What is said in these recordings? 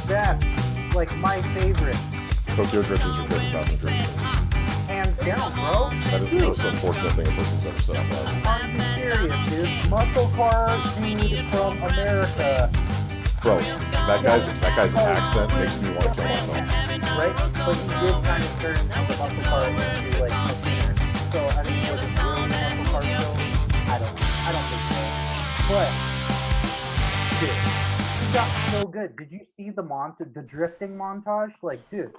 That's like my favorite. Tokyo Drift is your favorite Fast and Furious movie. Hands down, bro. That is the most unfortunate thing a person's ever said out loud. I'm serious, dude. Muscle car dude from America. Bro, that guy's accent makes me want to kill myself. Right? But he did kind of turn the muscle car into like a singer. So I mean, was it really muscle car still? I don't think so. But dude, he got so good. Did you see the drifting montage? Like, dude,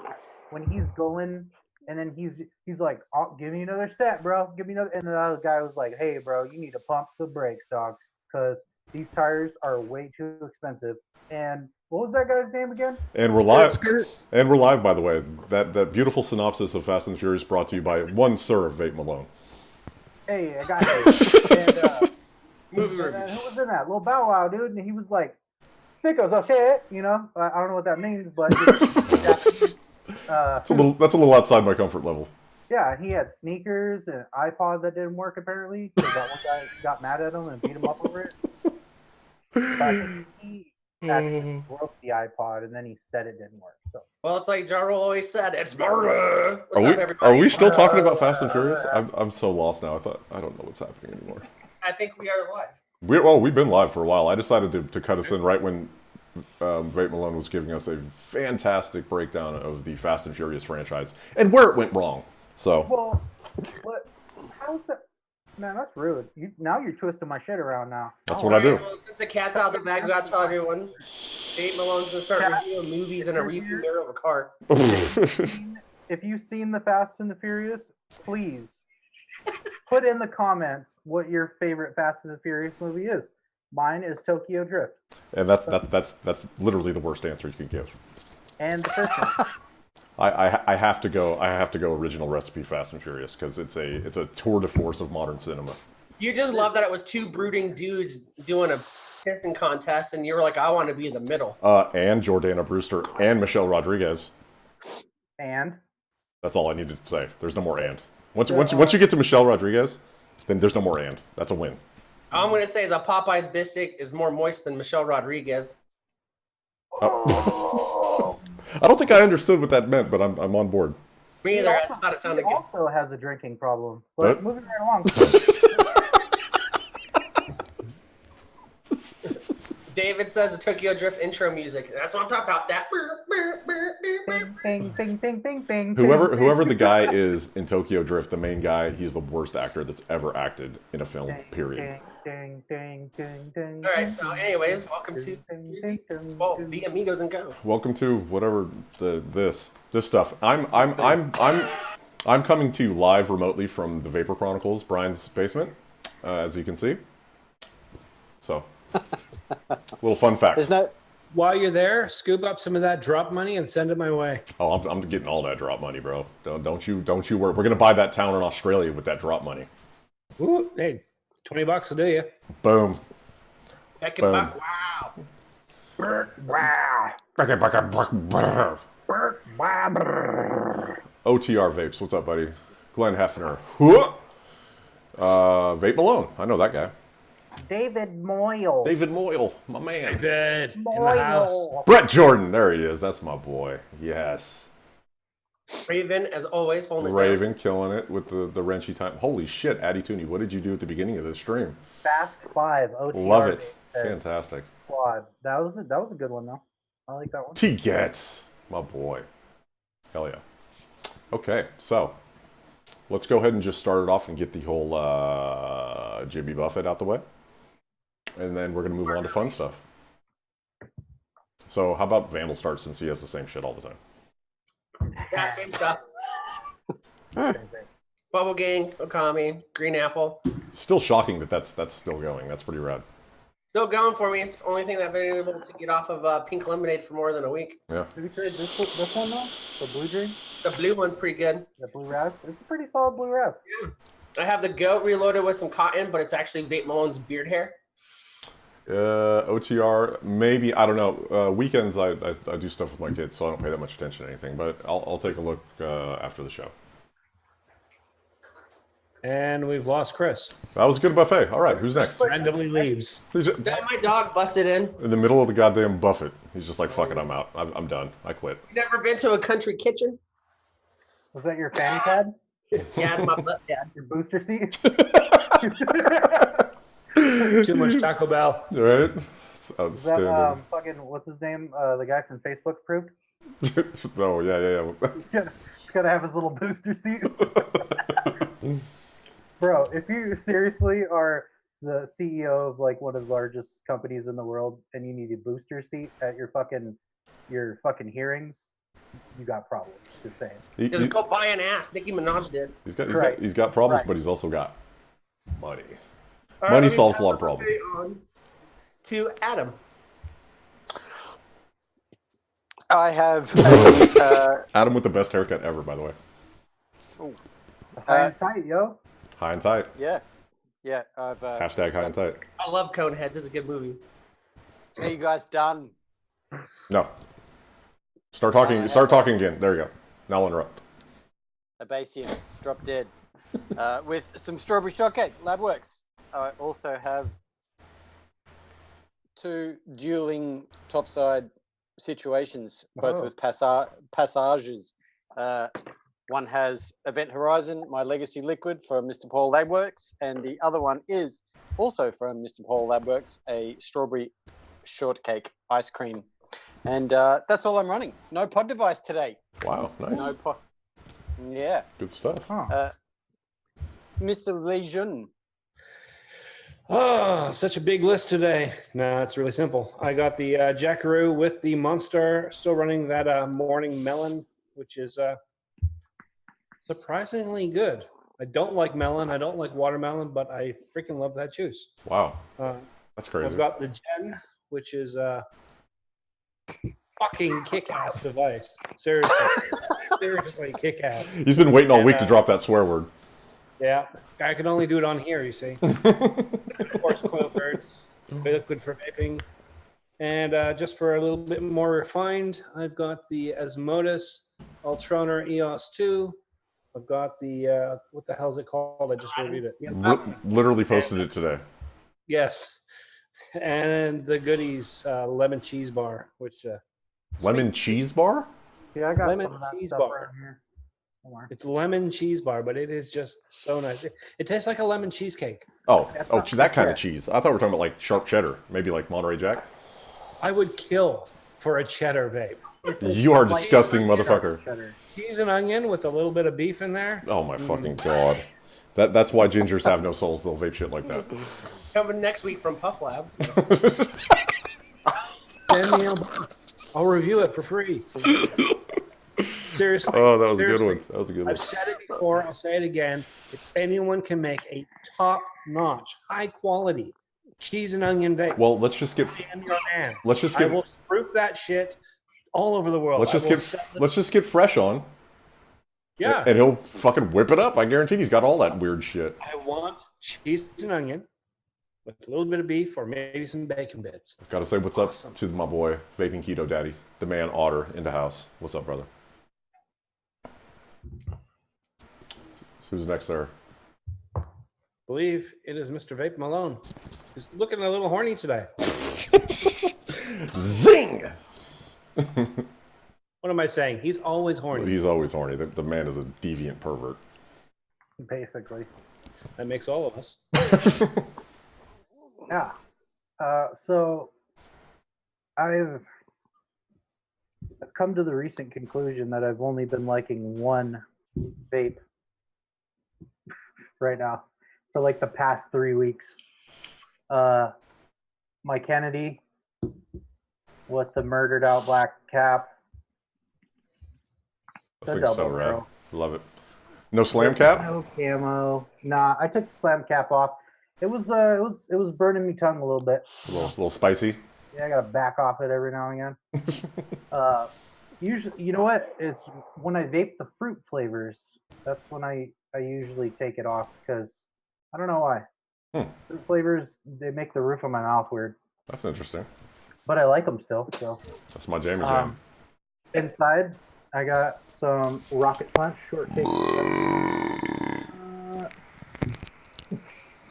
when he's going and then he's like, oh, give me another set, bro. Give me another. And the other guy was like, hey, bro, you need to pump the brakes, dog, because these tires are way too expensive. And what was that guy's name again? And we're live. And we're live, by the way. That beautiful synopsis of Fast and Furious brought to you by one Sir Vape Malone. Hey, I got it. And who was in that? Lil Bow Wow, dude. And he was like, Snickers, oh shit. You know, I don't know what that means, but that's a little outside my comfort level. Yeah, he had sneakers and iPod that didn't work apparently. Because that one guy got mad at him and beat him up over it. But he actually broke the iPod and then he said it didn't work. So. Well, it's like Ja Rule always said, it's murder. Are we still talking about Fast and Furious? I'm so lost now. I don't know what's happening anymore. I think we are live. We've been live for a while. I decided to cut us in right when Vape Malone was giving us a fantastic breakdown of the Fast and Furious franchise and where it went wrong. So. Well, what? How's that? Man, that's rude. Now you're twisting my shit around now. That's what I do. Well, since the cat's out of the bag, we gotta tell everyone. Vape Malone's gonna start reviewing movies in a rearview mirror of a car. If you've seen the Fast and the Furious, please put in the comments what your favorite Fast and the Furious movie is. Mine is Tokyo Drift. And that's literally the worst answer you can give. And the first one. I have to go original recipe Fast and Furious because it's a tour de force of modern cinema. You just love that it was two brooding dudes doing a pissing contest, and you were like, I want to be in the middle. And Jordana Brewster and Michelle Rodriguez. And that's all I needed to say. There's no more and. Once you get to Michelle Rodriguez, then there's no more and. That's a win. All I'm gonna say is a Popeye's biscuit is more moist than Michelle Rodriguez. I don't think I understood what that meant, but I'm on board. Me either. I just thought it sounded good. Also has a drinking problem. But moving right along. David says the Tokyo Drift intro music. That's what I'm talking about. That. Bing, bing, bing, bing, bing. Whoever the guy is in Tokyo Drift, the main guy, he's the worst actor that's ever acted in a film. Period. Ding, ding, ding, ding. All right. So, anyways, welcome to the Amigos and Go. Welcome to whatever this stuff. I'm coming to you live remotely from the Vapor Chronicles, Brian's basement, as you can see. So, little fun fact. While you're there, scoop up some of that drop money and send it my way. Oh, I'm getting all that drop money, bro. Don't you worry. We're gonna buy that town in Australia with that drop money. Ooh, hey, $20 will do you. Boom. Back and back. Wow. OTR Vapes. What's up, buddy? Glenn Heffner. Vape Malone. I know that guy. David Moyle, my man. David in the house. Brett Jordan, there he is. That's my boy. Yes. Raven, as always, holding it Raven, killing it with the wrenchy time. Holy shit, Addy Tooney, what did you do at the beginning of this stream? Fast 5 OTR. Love it. Fantastic. Squad. That was a good one though. I like that one. T Gets, my boy. Hell yeah. Okay, so let's go ahead and just start it off and get the whole Jimmy Buffett out the way. And then we're going to move on to fun stuff. So how about Vandal start since he has the same shit all the time? Yeah, same stuff. Bubble Gang, Okami, Green Apple. Still shocking that's still going. That's pretty rad. Still going for me. It's the only thing that I've been able to get off of Pink Lemonade for more than a week. Yeah. Did we trade this one though? The blue dream? The blue one's pretty good. The blue ras? It's a pretty solid blue ras. Yeah. I have the goat reloaded with some cotton, but it's actually Vape Malone's beard hair. OTR, maybe, I don't know. Weekends, I do stuff with my kids, so I don't pay that much attention to anything. But I'll take a look after the show. And we've lost Chris. That was a good buffet. All right, who's next? Randomly leaves. He's just- Then my dog busted in. in the middle of the goddamn buffet. He's just like, fuck it, I'm out. I'm done. I quit. You never been to a country kitchen? Was that your fanny pad? Yeah, it's my butt dad. Your booster seat? Too much Taco Bell. Right? It's Is that outstanding. fucking, what's his name? The guy from Facebook approved? Oh, yeah. He's gotta have his little booster seat. Bro, if you seriously are the CEO of like one of the largest companies in the world and you need a booster seat at your fucking hearings, you got problems. Just saying. Just go buy an ass. Nicki Minaj did. He's got problems, Right. but he's also got money. All Money let me solves a pass lot of the problems. buffet on to Adam. I have Adam with the best haircut ever, by the way. High and tight, yo. High and tight. yeah. I've Hashtag high and tight. I love Coneheads. It's a good movie. are you guys done? No. Start talking again. There you go. Now I'll interrupt. Abasian, drop dead. With some strawberry shortcake, Labworks. I also have two dueling topside situations, both Oh. with passages. One has Event Horizon, my legacy liquid from Mr. Paul Labworks, and the other one is also from Mr. Paul Labworks, a strawberry shortcake ice cream. And that's all I'm running. No pod device today. Wow, nice. No pod. Yeah. Good stuff. Huh. Mr. Lejeune. Oh, such a big list today. No, it's really simple. I got the Jackaroo with the Monster, still running that morning melon, which is surprisingly good. I don't like melon. I don't like watermelon, but I freaking love that juice. Wow. Uh, That's crazy. I've got the Gen, which is a fucking kick-ass device. Seriously kick-ass. He's been waiting all week to And, drop that swear word. Yeah, I can only do it on here, you see. Of course, coil cards, liquid for vaping. And just for a little bit more refined, I've got the Asmodus Ultroner EOS 2. I've got the, what the hell is it called? I just reviewed it. Yeah, Literally posted it today. yes. And the Goodies lemon cheese bar, which Lemon cheese bar? Yeah, I got Lemon some of that cheese stuff bar. around here somewhere. it's lemon cheese bar, but it is just so nice. It tastes like a lemon cheesecake. Oh, not that kind fair. of cheese. I thought we were talking about like sharp cheddar, maybe like Monterey Jack. I would kill for a cheddar vape. You are Like- disgusting, motherfucker. Cheddar. Cheese and onion with a little bit of beef in there. Oh my fucking god. That's why gingers have no souls. They'll vape shit like that. Coming next week from Puff Labs. Send me a box. I'll review it for free. Seriously. Oh, that was a good seriously. one. That was a good one. I've said it before. I'll say it again. If anyone can make a top-notch, high-quality cheese and onion vape, Well, let's just get I am your man. let's just I get will spruik that shit all over the world. let's I just will get sell it- let's just get fresh on. Yeah. And he'll fucking whip it up. I guarantee he's got all that weird shit. I want cheese and onion with a little bit of beef or maybe some bacon bits. Gotta say what's Awesome. up to my boy, Vaping Keto Daddy, the man Otter in the house. What's up, brother? Who's next there? Believe it is Mr. Vape Malone. He's looking a little horny today. Zing! What am I saying? He's always horny. He's always horny. The man is a deviant pervert. Basically. That makes all of us. Yeah. So I've come to the recent conclusion that I've only been liking one vape right now for like the past 3 weeks. My Kennedy with the murdered out black cap. I The think so, double rad. barrel. Love it. No slam cap? No camo. Nah, I took the slam cap off. It was burning me tongue a little bit. A little spicy. Yeah, I gotta back off it every now and again. Usually, you know what? It's when I vape the fruit flavors. That's when I usually take it off because I don't know why. Fruit flavors, they make the roof of my mouth weird, That's interesting. but I like them still. So That's my jammy jam. inside, I got some Rocket Punch shortcake.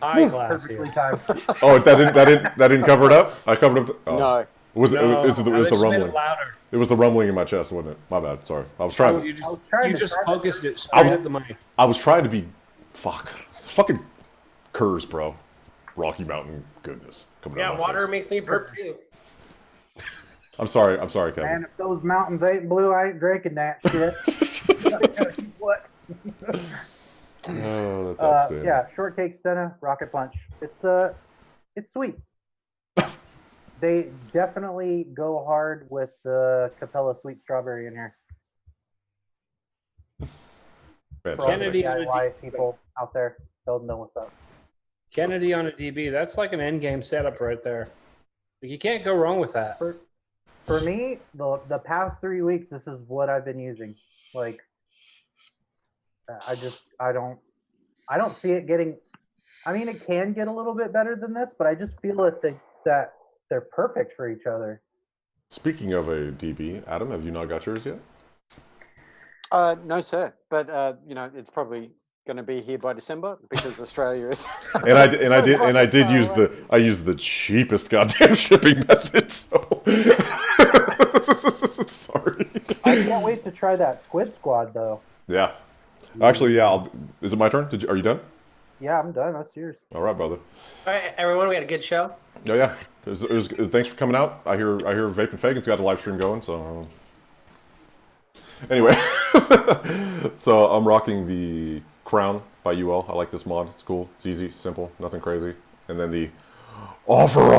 High class here. Perfectly timed. Oh, that didn't cover it up. I covered up. Oh. No. It was No, it was the I just made it rumbling. louder. It was the rumbling in my chest, wasn't it? My bad. Sorry. I was trying. You I was trying to just time it. focused it straight at the mic. I was trying to be. Fucking Curse, bro. Rocky Mountain goodness coming out Yeah, of my water face. makes me burp too. I'm sorry, Kevin. Man, if those mountains ain't blue, I ain't drinking that shit. What? Oh, that's outstanding. Yeah, shortcake stunner, rocket punch. It's sweet. They definitely go hard with the Capella sweet strawberry in here. For all the Fantastic. Kennedy on a DIY DB. people out there, they'll know what's up. Kennedy on a DB. That's like an end game setup right there. Like, you can't go wrong with that. For me, the past 3 weeks, this is what I've been using. Like, I don't see it getting. I mean, it can get a little bit better than this, but I just feel that they're perfect for each other. Speaking of a DB, Adam, have you not got yours yet? No, sir. But it's probably going to be here by December because Australia is. And I did use the cheapest goddamn shipping method. So sorry. I can't wait to try that Squid Squad though. Yeah. Actually, yeah. Is it my turn? Are you done? Yeah, I'm done. That's yours. All right, brother. All right, everyone, we had a good show. Oh yeah. Thanks for coming out. I hear Vape and Fagan's got a live stream going. So anyway, so I'm rocking the Crown by UL. I like this mod. It's cool. It's easy, simple, nothing crazy. And then the offer.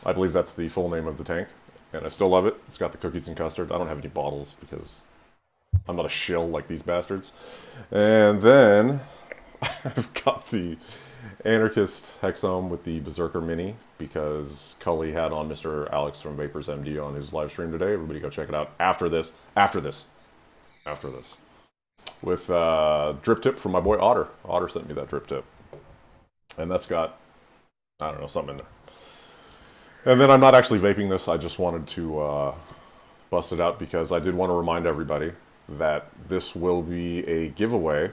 I believe that's the full name of the tank, and I still love it. It's got the cookies and custard. I don't have any bottles because I'm not a shill like these bastards. And then I've got the Anarchist Hexome with the Berserker Mini because Cully had on Mr. Alex from Vapors MD on his live stream today. Everybody go check it out after this. With drip tip from my boy Otter. Otter sent me that drip tip. And that's got, I don't know, something in there. And then I'm not actually vaping this. I just wanted to bust it out because I did want to remind everybody that this will be a giveaway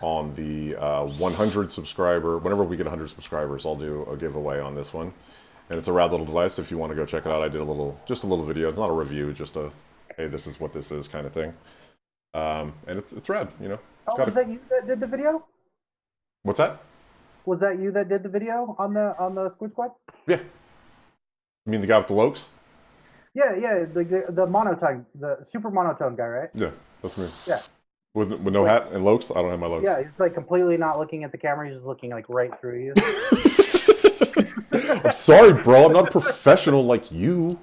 on the 100 subscriber. Whenever we get 100 subscribers, I'll do a giveaway on this one. And it's a rad little device. If you want to go check it out, I did just a little video. It's not a review, just a, hey, this is what this is kind of thing. And it's rad, you know. Oh, was that you that did the video? What's that? Was that you that did the video on the Squid Squad? Yeah. You mean the guy with the lokes? Yeah, the monotone, the super monotone guy, right? Yeah, that's me. Yeah. With no hat and lokes? I don't have my lokes. Yeah, he's like completely not looking at the camera. He's just looking like right through you. I'm sorry, bro. I'm not a professional like you.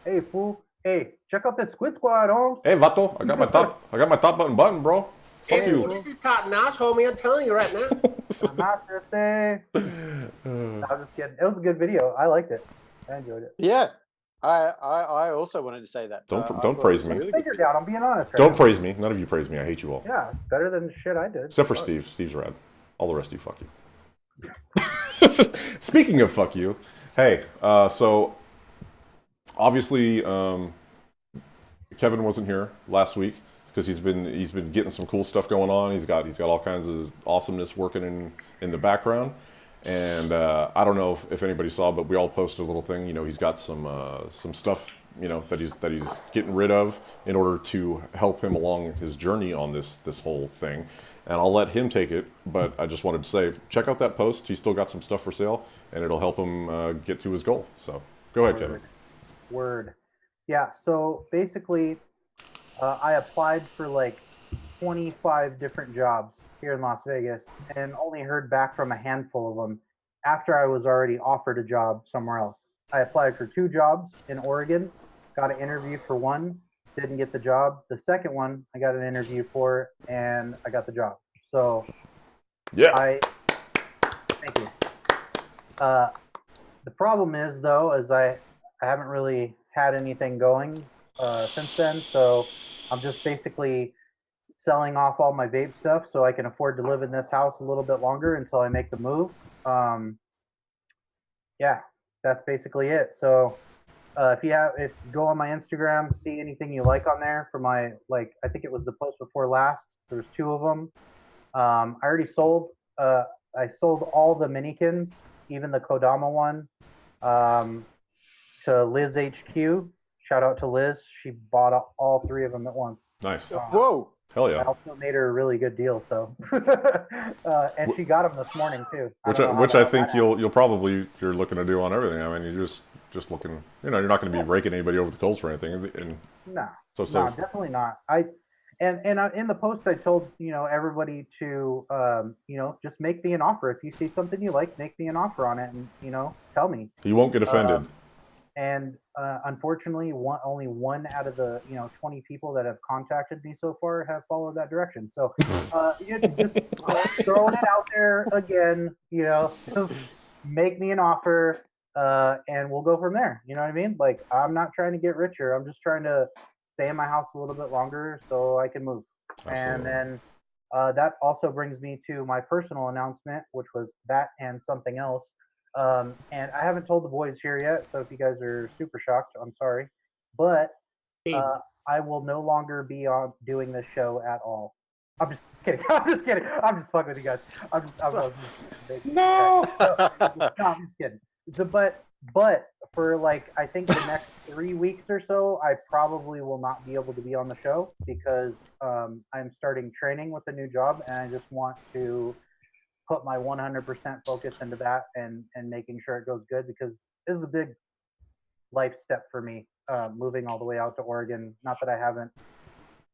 Hey, fool. Hey, check out this Squid Squad, oh. Hey, vato. I got my top button, bro. Fuck Hey, you. this is top notch, homie. I'm telling you right now. I'm not gonna say. No, I'm just kidding. It was a good video. I liked it. I enjoyed it. Yeah. I also wanted to say that. Don't I thought praise it was me. really Take good. her down. I'm being honest. Right Don't now. praise me. None of you praise me. I hate you all. Yeah, better than the shit I did. Except for Steve. Steve's rad. All the rest of you, fuck you. Speaking of fuck you, hey, so obviously Kevin wasn't here last week because he's been getting some cool stuff going on. He's got all kinds of awesomeness working in the background. And I don't know if anybody saw, but we all posted a little thing. You know, he's got some stuff, you know, that he's getting rid of in order to help him along his journey on this whole thing. And I'll let him take it, but I just wanted to say, check out that post. He's still got some stuff for sale, and it'll help him get to his goal. So go ahead, Kevin. Word. Yeah, so basically, I applied for like 25 different jobs here in Las Vegas and only heard back from a handful of them after I was already offered a job somewhere else. I applied for 2 jobs in Oregon, got an interview for one, didn't get the job. The second one I got an interview for and I got the job. So Yeah. thank you. The problem is though, is I haven't really had anything going since then. So I'm just basically selling off all my vape stuff so I can afford to live in this house a little bit longer until I make the move. Yeah, that's basically it. So if you go on my Instagram, see anything you like on there for my, like, I think it was the post before last. There's 2 of them. I already sold. I sold all the minikins, even the Kodama one, to Liz HQ. Shout out to Liz. She bought all 3 of them at once. Nice. Whoa. Hell I yeah. also made her a really good deal, so and she got them this morning too. Which I think you're looking to do on everything. I mean, you're just looking. You're not going to be raking anybody over the coals for anything. And No, so definitely not. In the post I told everybody to just make me an offer. If you see something you like, make me an offer on it, and tell me. you won't get offended. And unfortunately, only one out of the 20 people that have contacted me so far have followed that direction. So just throwing it out there again. Just make me an offer, and we'll go from there. You know what I mean? Like, I'm not trying to get richer. I'm just trying to stay in my house a little bit longer so I can move. Absolutely. And then that also brings me to my personal announcement, which was that and something else. And I haven't told the boys here yet, so if you guys are super shocked, I'm sorry. But I will no longer be on doing this show at all. I'm just kidding. I'm just kidding. I'm just fucking with you guys. I'm just No. I'm just kidding. So, but for like I think the next 3 weeks or so, I probably will not be able to be on the show because I'm starting training with a new job, and I just want to put my 100% focus into that and making sure it goes good, because this is a big life step for me, moving all the way out to Oregon. Not that I haven't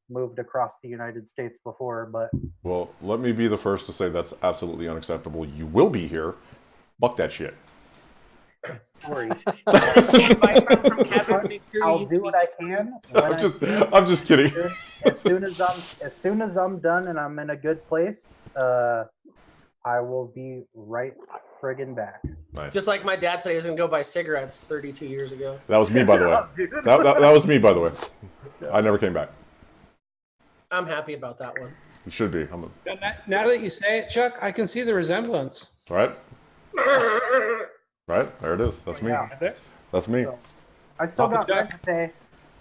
moved across the United States before, but Well, let me be the first to say that's absolutely unacceptable. You will be here. Fuck that shit. sorry. Kevin, I'll do what I can. I'm just kidding. As soon as I'm done and I'm in a good place, I will be right friggin' back. Nice. Just like my dad said he was going to go buy cigarettes 32 years ago. That was me, by the way. That was me, by the way. I never came back. I'm happy about that one. You should be. Now that you say it, Chuck, I can see the resemblance. Right? Right? There it is. That's me. Yeah. That's me. So, I still got Chuck. rent to pay,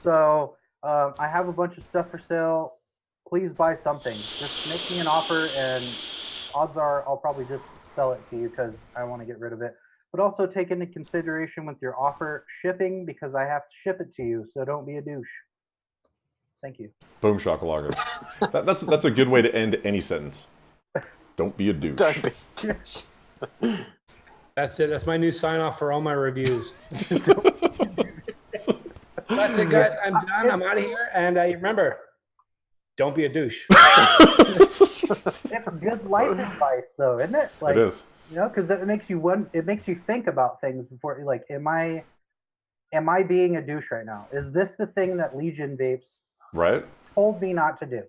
so I have a bunch of stuff for sale. Please buy something. Just make me an offer, and odds are I'll probably just sell it to you because I want to get rid of it. But also take into consideration with your offer shipping, because I have to ship it to you, so don't be a douche. Thank you. Boom shakalaka. That's a good way to end any sentence. Don't be a douche. Don't be. That's it. That's my new sign off for all my reviews. That's it, guys. I'm done. I'm out of here. And remember, don't be a douche. It's good life advice, though, isn't it? Like, It is. because it makes you think about things before. Like, am I being a douche right now? Is this the thing that Legion Vapes Right? told me not to do?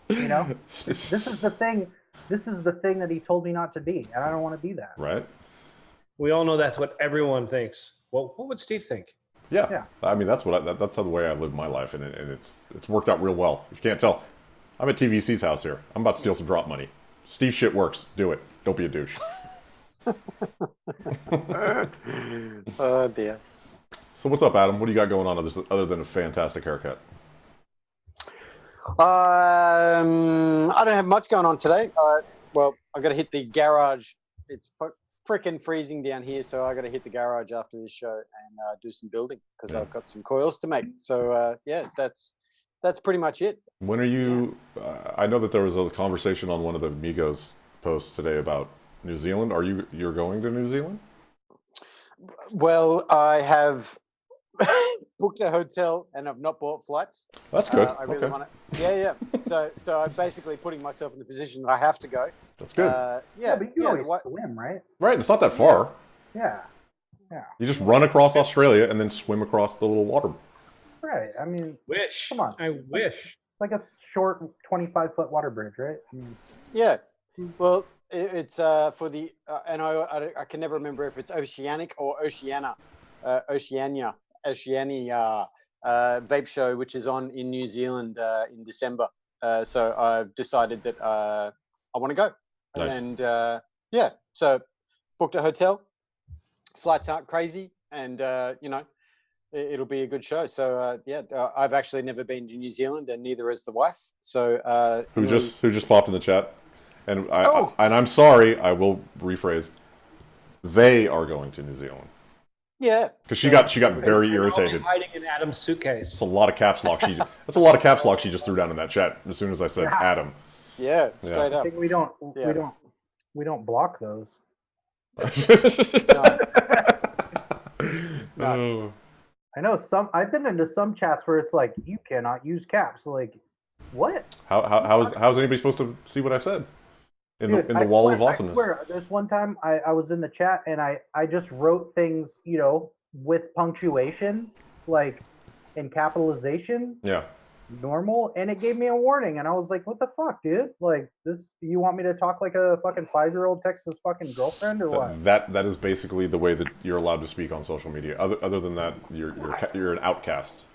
This is the thing. This is the thing that he told me not to be, and I don't want to be that. Right? We all know that's what everyone thinks. Well, what would Steve think? Yeah. I mean, that's how the way I live my life, and it's worked out real well. If you can't tell, I'm at TVC's house here. I'm about to steal some drop money. Steve shit works. Do it. Don't be a douche. Oh dear. So what's up, Adam? What do you got going on other than a fantastic haircut? I don't have much going on today. Well, I got to hit the garage. It's freaking freezing down here, so I got to hit the garage after this show and do some building because I've got some coils to make. So yeah, that's pretty much it. When are you? I know that there was a conversation on one of the Amigos posts today about New Zealand. You're going to New Zealand? Well, I have booked a hotel and I've not bought flights. That's good. I really okay. want to. Yeah. So I'm basically putting myself in the position that I have to go. That's good. Yeah, but you can always swim, right? Right. It's not that far. Yeah. You just run across Australia and then swim across the little water. Right. I mean, Wish. Come on. I wish. like a short 25-foot water bridge, right? I mean, Yeah. Well, it's for the and I can never remember if it's Oceanic or Oceania vape show, which is on in New Zealand in December. So I've decided that I want to go. Nice. And yeah, so booked a hotel. Flights aren't crazy, and it'll be a good show. So I've actually never been to New Zealand, and neither has the wife. So Who just popped in the chat, and Oh! I'm sorry. I will rephrase. They are going to New Zealand yeah, because she got very I'll be irritated. hiding in Adam's suitcase. That's a lot of caps lock. That's a lot of caps lock she just threw down in that chat as soon as I said Adam. yeah, straight I up. think we don't block those. Oh. I know I've been into some chats where it's like you cannot use caps. Like, what? How's anybody supposed to see what I said in Dude, the wall of I awesomeness? swear, there's one time I was in the chat and I just wrote things, with punctuation, like in capitalization, Yeah. normal, and it gave me a warning, and I was like, "What the fuck, dude? Like this? You want me to talk like a fucking 5-year-old texts his fucking girlfriend or what?" That is basically the way that you're allowed to speak on social media. Other than that, you're an outcast.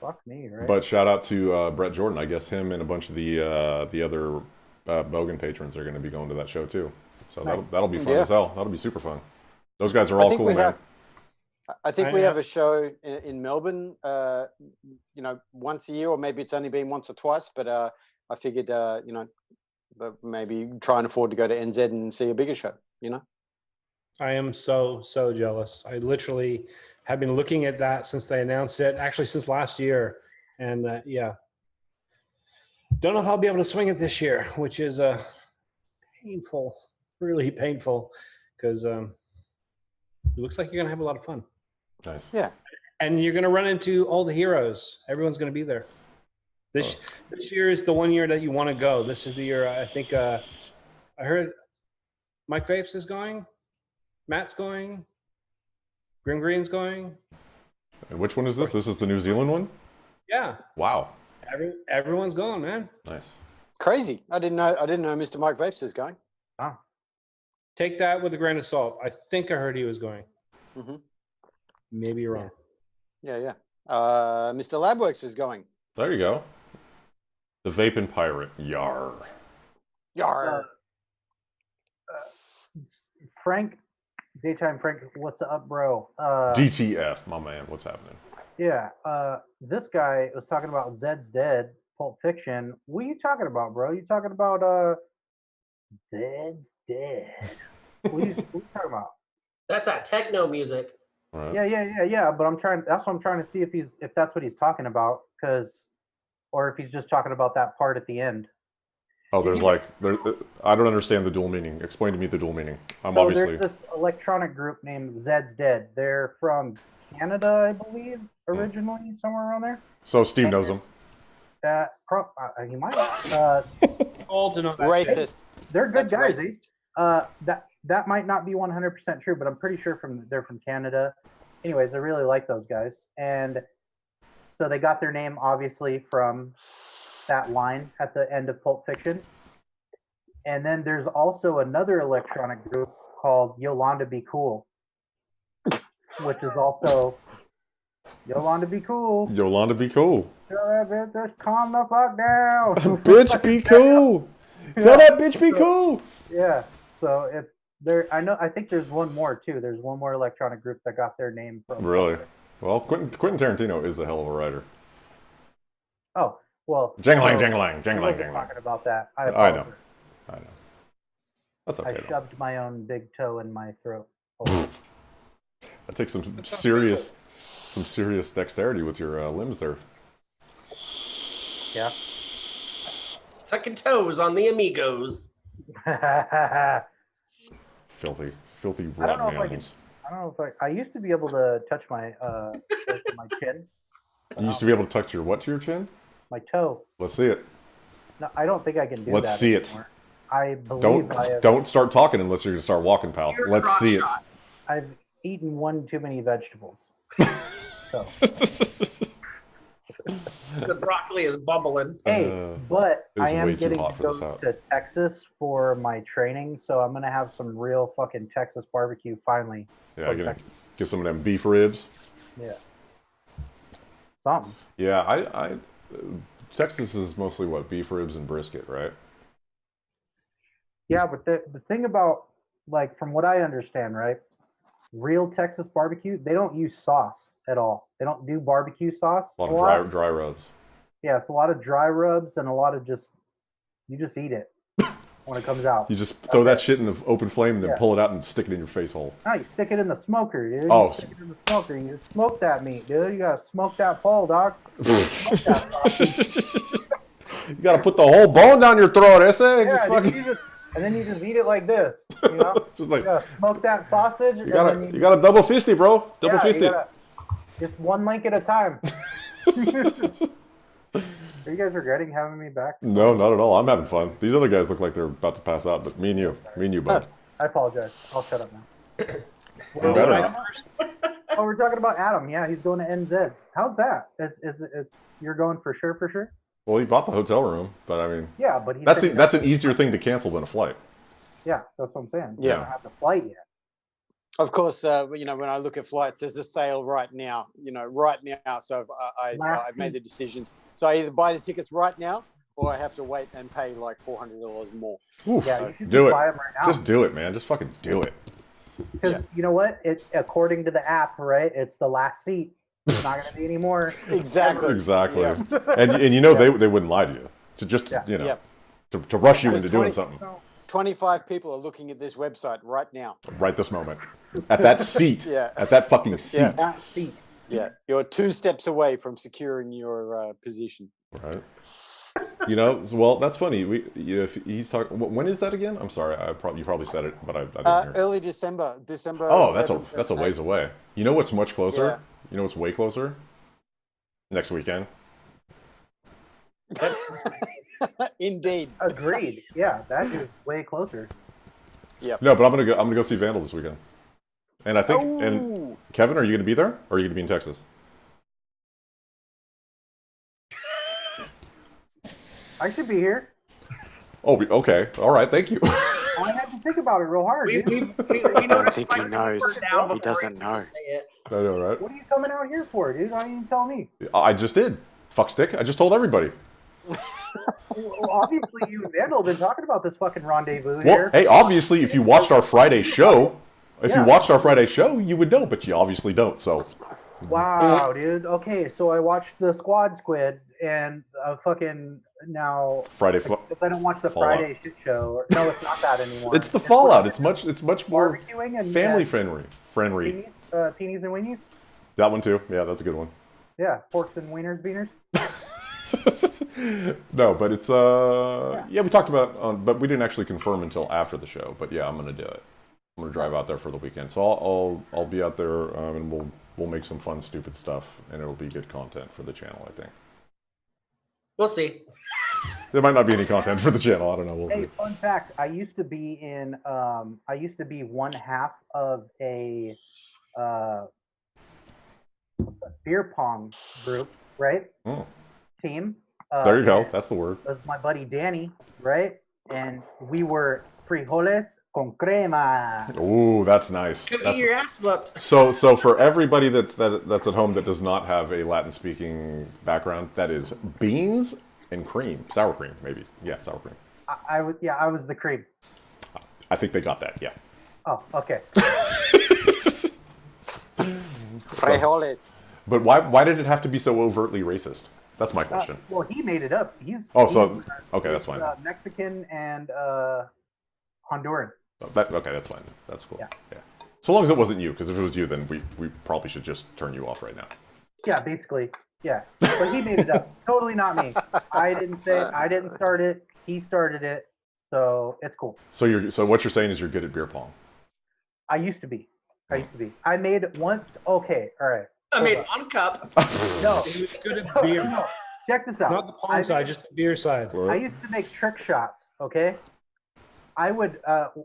Fuck me, right? But shout out to Brett Jordan. I guess him and a bunch of the other Bogan patrons are going to be going to that show too. So Nice. that'll be fun Yeah. as hell. That'll be super fun. Those guys are all cool, man. I think we have a show in Melbourne, once a year, or maybe it's only been once or twice. But I figured, maybe try and afford to go to NZ and see a bigger show. I am so jealous. I literally have been looking at that since they announced it, actually since last year. And don't know if I'll be able to swing it this year, which is painful, really painful, because it looks like you're going to have a lot of fun. Nice. Yeah. And you're going to run into all the heroes. Everyone's going to be there. This year is the one year that you want to go. This is the year, I think, I heard Mike Vapes is going. Matt's going. Grim Green's going. And which one is this? This is the New Zealand one? Yeah. Wow. Everyone's going, man. Nice. Crazy. I didn't know Mr. Mike Vapes is going. Wow. Take that with a grain of salt. I think I heard he was going. Mm-hmm. Maybe you're wrong. Yeah. Mr. Labworks is going. There you go. The Vapin' Pirate. Yar. Yar. Frank, Daytime Frank, what's up, bro? DTF, my man. What's happening? Yeah, this guy was talking about Zed's Dead, Pulp Fiction. What are you talking about, bro? You talking about Zed's Dead? What are you talking about? That's that techno music. Right. Yeah. But that's what I'm trying to see if that's what he's talking about, or if he's just talking about that part at the end. Oh, I don't understand the dual meaning. Explain to me the dual meaning. There's this electronic group named Zed's Dead. They're from Canada, I believe, originally, somewhere around there. So Steve knows them. He might. All to know that. Racist. They're good That's guys. racist. That might not be 100% true, but I'm pretty sure they're from Canada. Anyways, I really like those guys, and so they got their name obviously from that line at the end of Pulp Fiction. And then there's also another electronic group called Yolanda Be Cool, which is also Yolanda Be Cool. Yolanda Be Cool. Tell that bitch just calm the fuck down. Bitch be cool. Tell that bitch be cool. Yeah. So if there, I think there's one more too. There's one more electronic group that got their name from. Really? Well, Quentin Tarantino is a hell of a writer. Oh well. Jangling. Talking about that. I know. That's okay. I shoved my own big toe in my throat. That takes some serious dexterity with your limbs there. Yeah. Sucking toes on the Amigos. Filthy I don't know rotten if animals. I don't know if I used to be able to touch my my chin. You used to be able to touch your what to your chin? My toe. Let's see it. No, I don't think I can do that. Let's see anymore. I believe Don't start talking unless you're gonna start walking, pal. Let's see it. I've eaten one too many vegetables. So. The broccoli is bubbling. Hey, but it's I am way too getting hot to for go this out. to Texas for my training, so I'm gonna have some real fucking Texas barbecue finally. Yeah, get some of them beef ribs. Yeah. Something. Yeah, I Texas is mostly what, beef ribs and brisket, right? Yeah, but the thing about, like, from what I understand, right, real Texas barbecue, they don't use sauce. at all. They don't do barbecue sauce. A lot of dry rubs. Yeah, it's a lot of dry rubs and a lot of you just eat it when it comes out. You just throw that shit in the open flame and then Yeah. pull it out and stick it in your face hole. No, you stick it in the smoker, dude. Oh. You stick it in the smoker. You just smoke that meat, dude. You gotta smoke that pole, dog. You gotta put the whole bone down your throat, ese? Yeah, Just dude, and then you just eat it like this, you know? just like, You gotta smoke that sausage. you gotta double fisty, bro. Double fisty. Just one link at a time. Are you guys regretting having me back? No, not at all. I'm having fun. These other guys look like they're about to pass out, but me and you, bud. I apologize. I'll shut up now. You better not. Oh, we're talking about Adam. Yeah, he's going to NZ. How's that? Is you're going for sure? For sure? Well, he bought the hotel room, but I mean, Yeah, but that's an easier thing to cancel than a flight. Yeah, that's what I'm saying. Yeah. You don't have the flight yet. Of course, when I look at flights, there's a sale right now. Right now. So I've made the decision. So I either buy the tickets right now, or I have to wait and pay like $400 more. Oof, Yeah, you should do just it. buy them right now. Just do it, man. Just fucking do it. Because you know what? It's according to the app, right? It's the last seat. It's not going to be any more. Exactly. Exactly. Yeah. And they wouldn't lie to you. To just Yeah. to rush you Because into doing something 25 people are looking at this website right now. right this moment. At that seat. Yeah. At that fucking seat. Yeah. That seat. Yeah, you're 2 steps away from securing your position. Right. Well, that's funny. If he's talking, when is that again? I'm sorry. You probably said it, but I didn't hear. Early December. Oh, that's 7th a ways away. You know what's much closer? Yeah. You know what's way closer? Next weekend. Indeed. Agreed. Yeah, that is way closer. No, but I'm gonna go see Vandal this weekend. And I think and Ooh. Kevin, are you gonna be there, or are you gonna be in Texas? I should be here. Oh, okay. All right. Thank you. I had to think about it real hard. We Dude. I don't think he knows. He doesn't know. I know, right? What are you coming out here for, dude? Why didn't you tell me? I just did. Fuck stick. I just told everybody. Well, obviously, you and Vandal have been talking about this fucking rendezvous Well, here. hey, obviously, if you watched our Friday show, you would know, but you obviously don't. So, Wow, dude. Okay, so I watched the Squad Squid and fucking now Friday. because I don't watch the Fallout. Friday shit show. No, it's not that anymore. It's the Fallout. It's much more barbecuing and family friendly. peenies and weenies. That one too. Yeah, that's a good one. Yeah, porks and wieners, beaners. No, but it's yeah, we talked about it but we didn't actually confirm until after the show. But yeah, I'm gonna do it. I'm gonna drive out there for the weekend, so I'll be out there and we'll make some fun, stupid stuff, and it'll be good content for the channel. I think We'll see. there might not be any content for the channel. I don't know. We'll Hey, see. fun fact: I used to be one half of a beer pong group, right? Oh, Team. there you go. That's the word. It was my buddy Danny, right? And we were frijoles con crema. Ooh, that's nice. Go That's- get your ass whooped. So for everybody that's at home that does not have a Latin speaking background, that is beans and cream, sour cream, maybe. Yeah, sour cream. I was the cream. I think they got that. Yeah. Oh, okay. Frijoles. But why did it have to be so overtly racist? That's my question. Well, he made it up. He's Okay, that's fine. Mexican and Honduran. Okay, that's fine. That's cool. Yeah. Yeah. So long as it wasn't you, because if it was you, then we probably should just turn you off right now. Yeah, basically. Yeah, but he made it up. Totally not me. I didn't say it. I didn't start it. He started it. So it's cool. So what you're saying is you're good at beer pong. I used to be. I made it once. Okay, all right. I Hold made up. one cup. No. He was good at No, beer. no. Check this out. Not the pong side, just the beer side. I used to make trick shots. Okay. I would.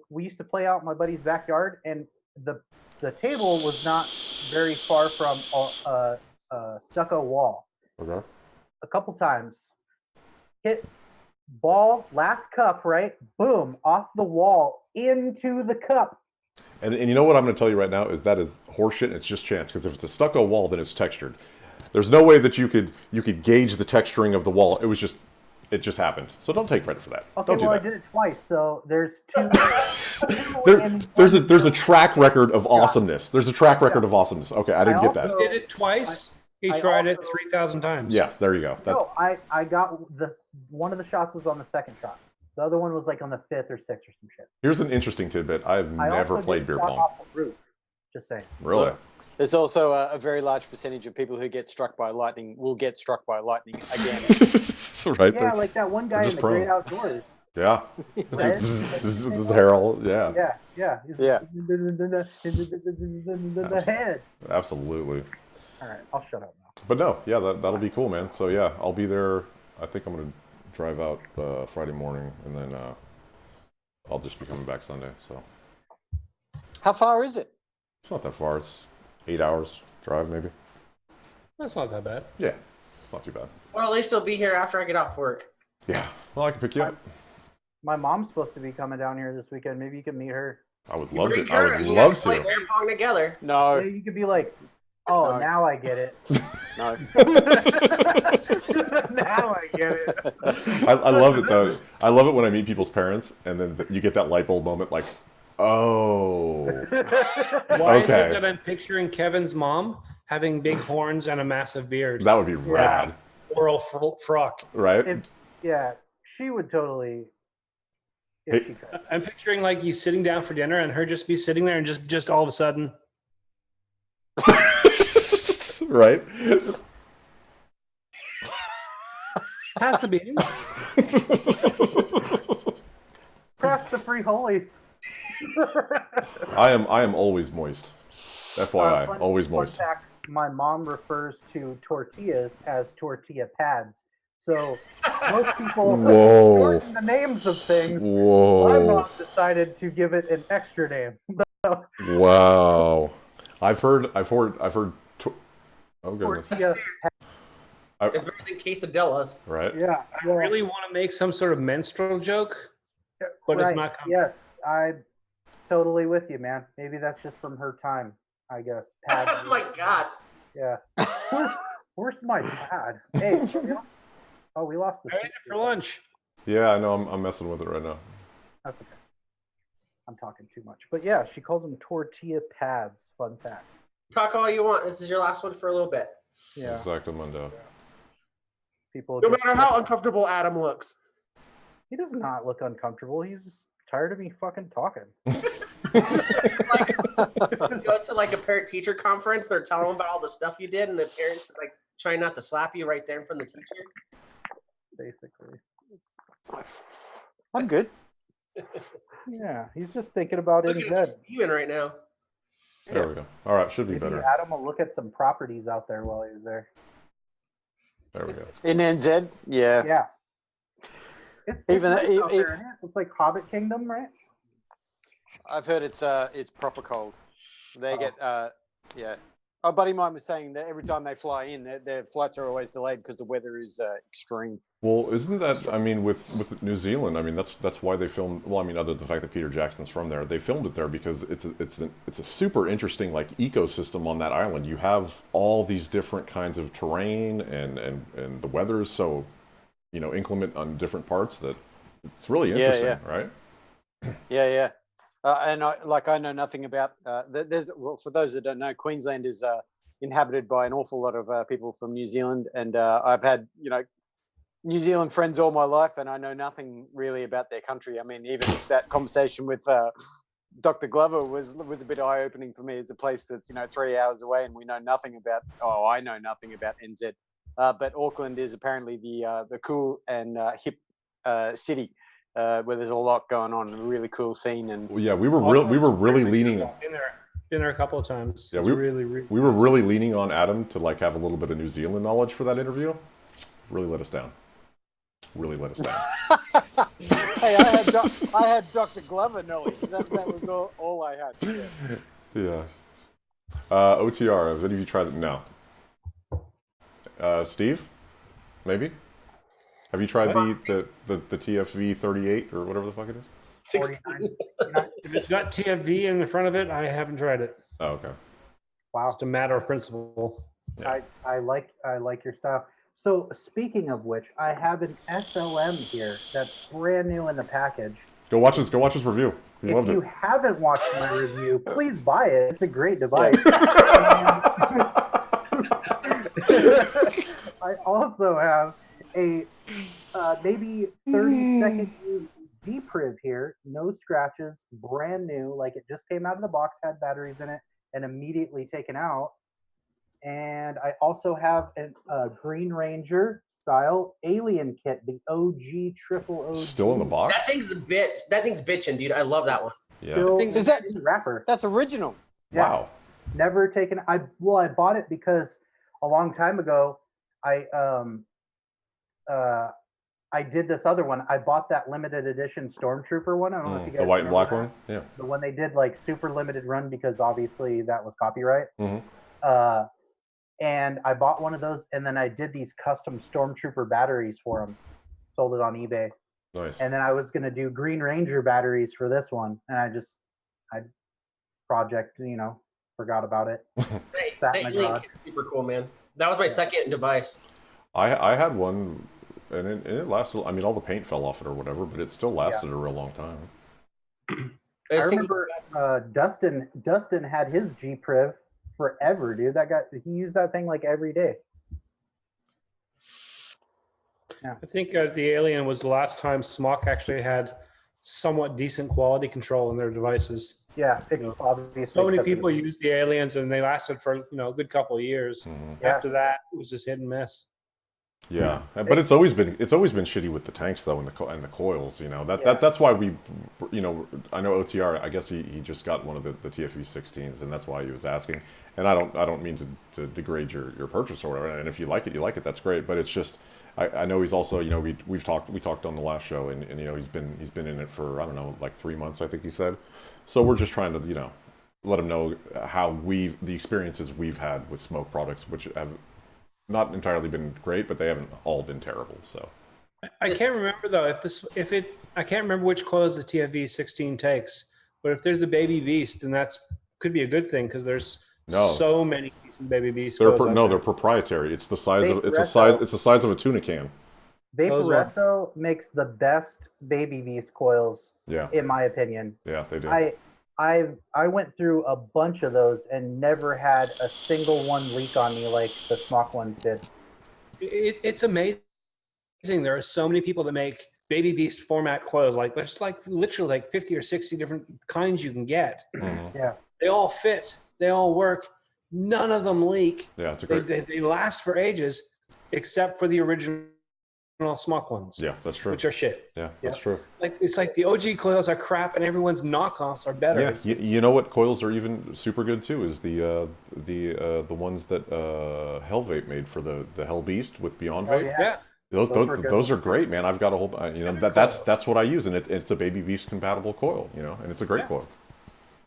We used to play out in my buddy's backyard, and the table was not very far from a stucco wall. Okay. A couple times, hit ball, last cup, right? Boom, off the wall into the cup. And you know what I'm going to tell you right now is that is horseshit and it's just chance, because if it's a stucco wall, then it's textured. There's no way that you could gauge the texturing of the wall. It was just It just happened. So don't take credit for that. Okay, Don't do well, I that. did it twice, so there's two. There's a track record of awesomeness. There's a track record of awesomeness. Okay, I didn't get that. He did it twice. He I tried it also- 3,000 times. Yeah, there you go. That's No, I got one of the shots was on the second shot. The other one was like on the fifth or sixth or some shit. here's an interesting tidbit. I've I never also played did beer shot pong. off the roof. Just saying. Really? There's also a very large percentage of people who get struck by lightning will get struck by lightning again. Right Yeah, there. like that one guy just in the prone. Great Outdoors. Yeah. Right? This is Harold. Yeah. Yeah. Yeah. The head. Absolutely. All right, I'll shut up now. But no, yeah, that'll be cool, man. So yeah, I'll be there. I think I'm gonna drive out Friday morning, and then I'll just be coming back Sunday. So How far is it? it's not that far. It's 8 hours drive, maybe. That's not that bad. Yeah, it's not too bad. Well, at least I'll be here after I get off work. Yeah. Well, I can pick you up. My mom's supposed to be coming down here this weekend. Maybe you can meet her. I would love Bring to. I her, would you guys love play to. beer pong together. No, Yeah, you could be like, oh, No. now I get it. no. Now I get it. I love it though. I love it when I meet people's parents, and then you get that light bulb moment, like, oh, Why is Okay. it that I'm picturing Kevin's mom having big horns and a massive beard? that would be rad, Oral frock. right? Yeah, she would totally. If she could. I'm picturing like you sitting down for dinner and her just be sitting there and just all of a sudden. Right? Pass the beans. Press the free holies. I am always moist. FYI, Fun- always fun moist. fact, my mom refers to tortillas as tortilla pads. So most people Whoa. shorten the names of things. My Whoa! mom decided to give it an extra name. Wow! I've heard. Oh goodness! Tortilla. It's better than quesadillas. Right? Yeah. I really want to make some sort of menstrual joke, but it's not coming. Yes, I'm totally with you, man. Maybe that's just from her time, I guess. Pad. Oh my god. Yeah. Where's my pad? Hey. Oh, we lost the. I ate it for lunch. Yeah, I know. I'm messing with it right now. That's okay. I'm talking too much, but yeah, she calls them tortilla pads. Fun fact. Talk all you want. This is your last one for a little bit. Yeah. Exactamundo. People. No just- matter how uncomfortable Adam looks. He does not look uncomfortable. He's just tired of me fucking talking. It's like you go to like a parent teacher conference, they're telling them about all the stuff you did, and the parents are like trying not to slap you right there in front of the teacher. Basically. I'm good. Yeah, he's just thinking about Look it at in bed. Steven right now. There we go. All right, should be Maybe better. Adam will look at some properties out there while he's there. There we go. In NZ, yeah. Yeah. It's Even- nice out it- there, isn't it? It's like Hobbit Kingdom, right? I've heard it's proper cold. They get yeah. A buddy of mine was saying that every time they fly in, their flights are always delayed because the weather is extreme. Well, isn't that? I mean, with New Zealand, I mean that's why they filmed. Well, I mean, other than the fact that Peter Jackson's from there, they filmed it there because it's a super interesting like ecosystem on that island. You have all these different kinds of terrain, and the weather is so, inclement on different parts that it's really interesting, right? Yeah, yeah. And I know nothing about. For those that don't know, Queensland is inhabited by an awful lot of people from New Zealand, and I've had New Zealand friends all my life, and I know nothing really about their country. I mean, even that conversation with Dr. Glover was a bit eye opening for me. As a place that's 3 hours away, and we know nothing about. Oh, I know nothing about NZ, but Auckland is apparently the cool and hip city. Where there's a lot going on, a really cool scene, and Well, yeah, we were really leaning. Been there a couple of times. Yeah, It's really we were really leaning on Adam to like have a little bit of New Zealand knowledge for that interview. Really let us down. Really let us down. hey, I had Dr. Glover knowledge. That was all I had. Yeah. OTR. Have any of you tried it? No. Steve, maybe. Have you tried the TFV 38 or whatever the fuck it is? 16. If it's got TFV in the front of it, I haven't tried it. Oh, okay. Wow. It's a matter of principle. Yeah. I like your style. So speaking of which, I have an SLM here that's brand new in the package. Go watch his review. He If loved you it. haven't watched my review, please buy it. It's a great device. I also have a maybe 30-second use G-Priv here, no scratches, brand new, like it just came out of the box, had batteries in it, and immediately taken out. And I also have a Green Ranger style alien kit, the OG triple OG. Still in the box? That thing's the bitch. That thing's bitching, dude. I love that one. Yeah. Still Is that- in the wrapper. That's original. Yeah. Wow. Never taken. I bought it because a long time ago, I did this other one. I bought that limited edition Stormtrooper one. I don't know if you guys The white and remember black that. one? Yeah. The one they did like super limited run because obviously that was copyright. Mhm. And I bought one of those, and then I did these custom Stormtrooper batteries for them. Sold it on eBay, Nice. and then I was gonna do Green Ranger batteries for this one, and I forgot about it. Hey, Sat that in my Link garage. is super cool, man. That was my second device. I had one, and it lasted. I mean, all the paint fell off it or whatever, but it still lasted a real long time. I remember Dustin had his G-Priv forever, dude. He used that thing like every day. I think the Alien was the last time Smock actually had somewhat decent quality control in their devices. Yeah, obviously. So many because of people the- used the Aliens, and they lasted for a good couple of years. Mhm. Yeah. After that, it was just hit and miss. Yeah, but it's always been shitty with the tanks though, and the coils. That's why we, I know OTR. I guess he just got one of the TFE 16s, and that's why he was asking. And I don't mean to degrade your purchase or whatever. And if you like it, that's great. But it's just I know he's also we talked on the last show, and he's been in it for I don't know like 3 months I think he said. So we're just trying to let him know how the experiences we've had with smoke products, which have not entirely been great, but they haven't all been terrible. So I can't remember though I can't remember which coils the TFE 16 takes, but if there's the Baby Beast, then that's could be a good thing because there's so many decent Baby Beast coils. They're proprietary. It's the size of the size of a tuna can. Vaporesso makes the best Baby Beast coils, Yeah, in my opinion. yeah, they do. I went through a bunch of those and never had a single one leak on me like the Smock ones did. It's amazing. There are so many people that make Baby Beast format coils. Like there's literally 50 or 60 different kinds you can get. Mhm. Yeah. They all fit. They all work. None of them leak. Yeah, it's a great. They last for ages, except for the original Smock ones. Yeah, that's true. Which are shit. Yeah, that's true. It's like the OG coils are crap, and everyone's knockoffs are better. Yeah, you know what coils are even super good too is the ones that Hellvape made for the Hell Beast with Beyond Oh, Vape. Yeah. Those are great, man. I've got a whole that's what I use, and it's a Baby Beast compatible coil, and it's a great coil.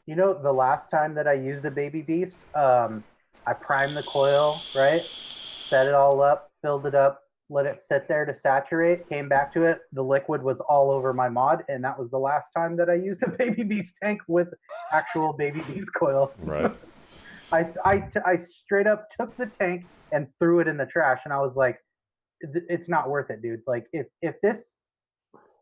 The last time that I used a Baby Beast, I primed the coil, right? Set it all up, filled it up, let it sit there to saturate, came back to it. The liquid was all over my mod, and that was the last time that I used a Baby Beast tank with actual Baby Beast coils. Right. I straight up took the tank and threw it in the trash, and I was like, it's not worth it, dude. Like, if this is...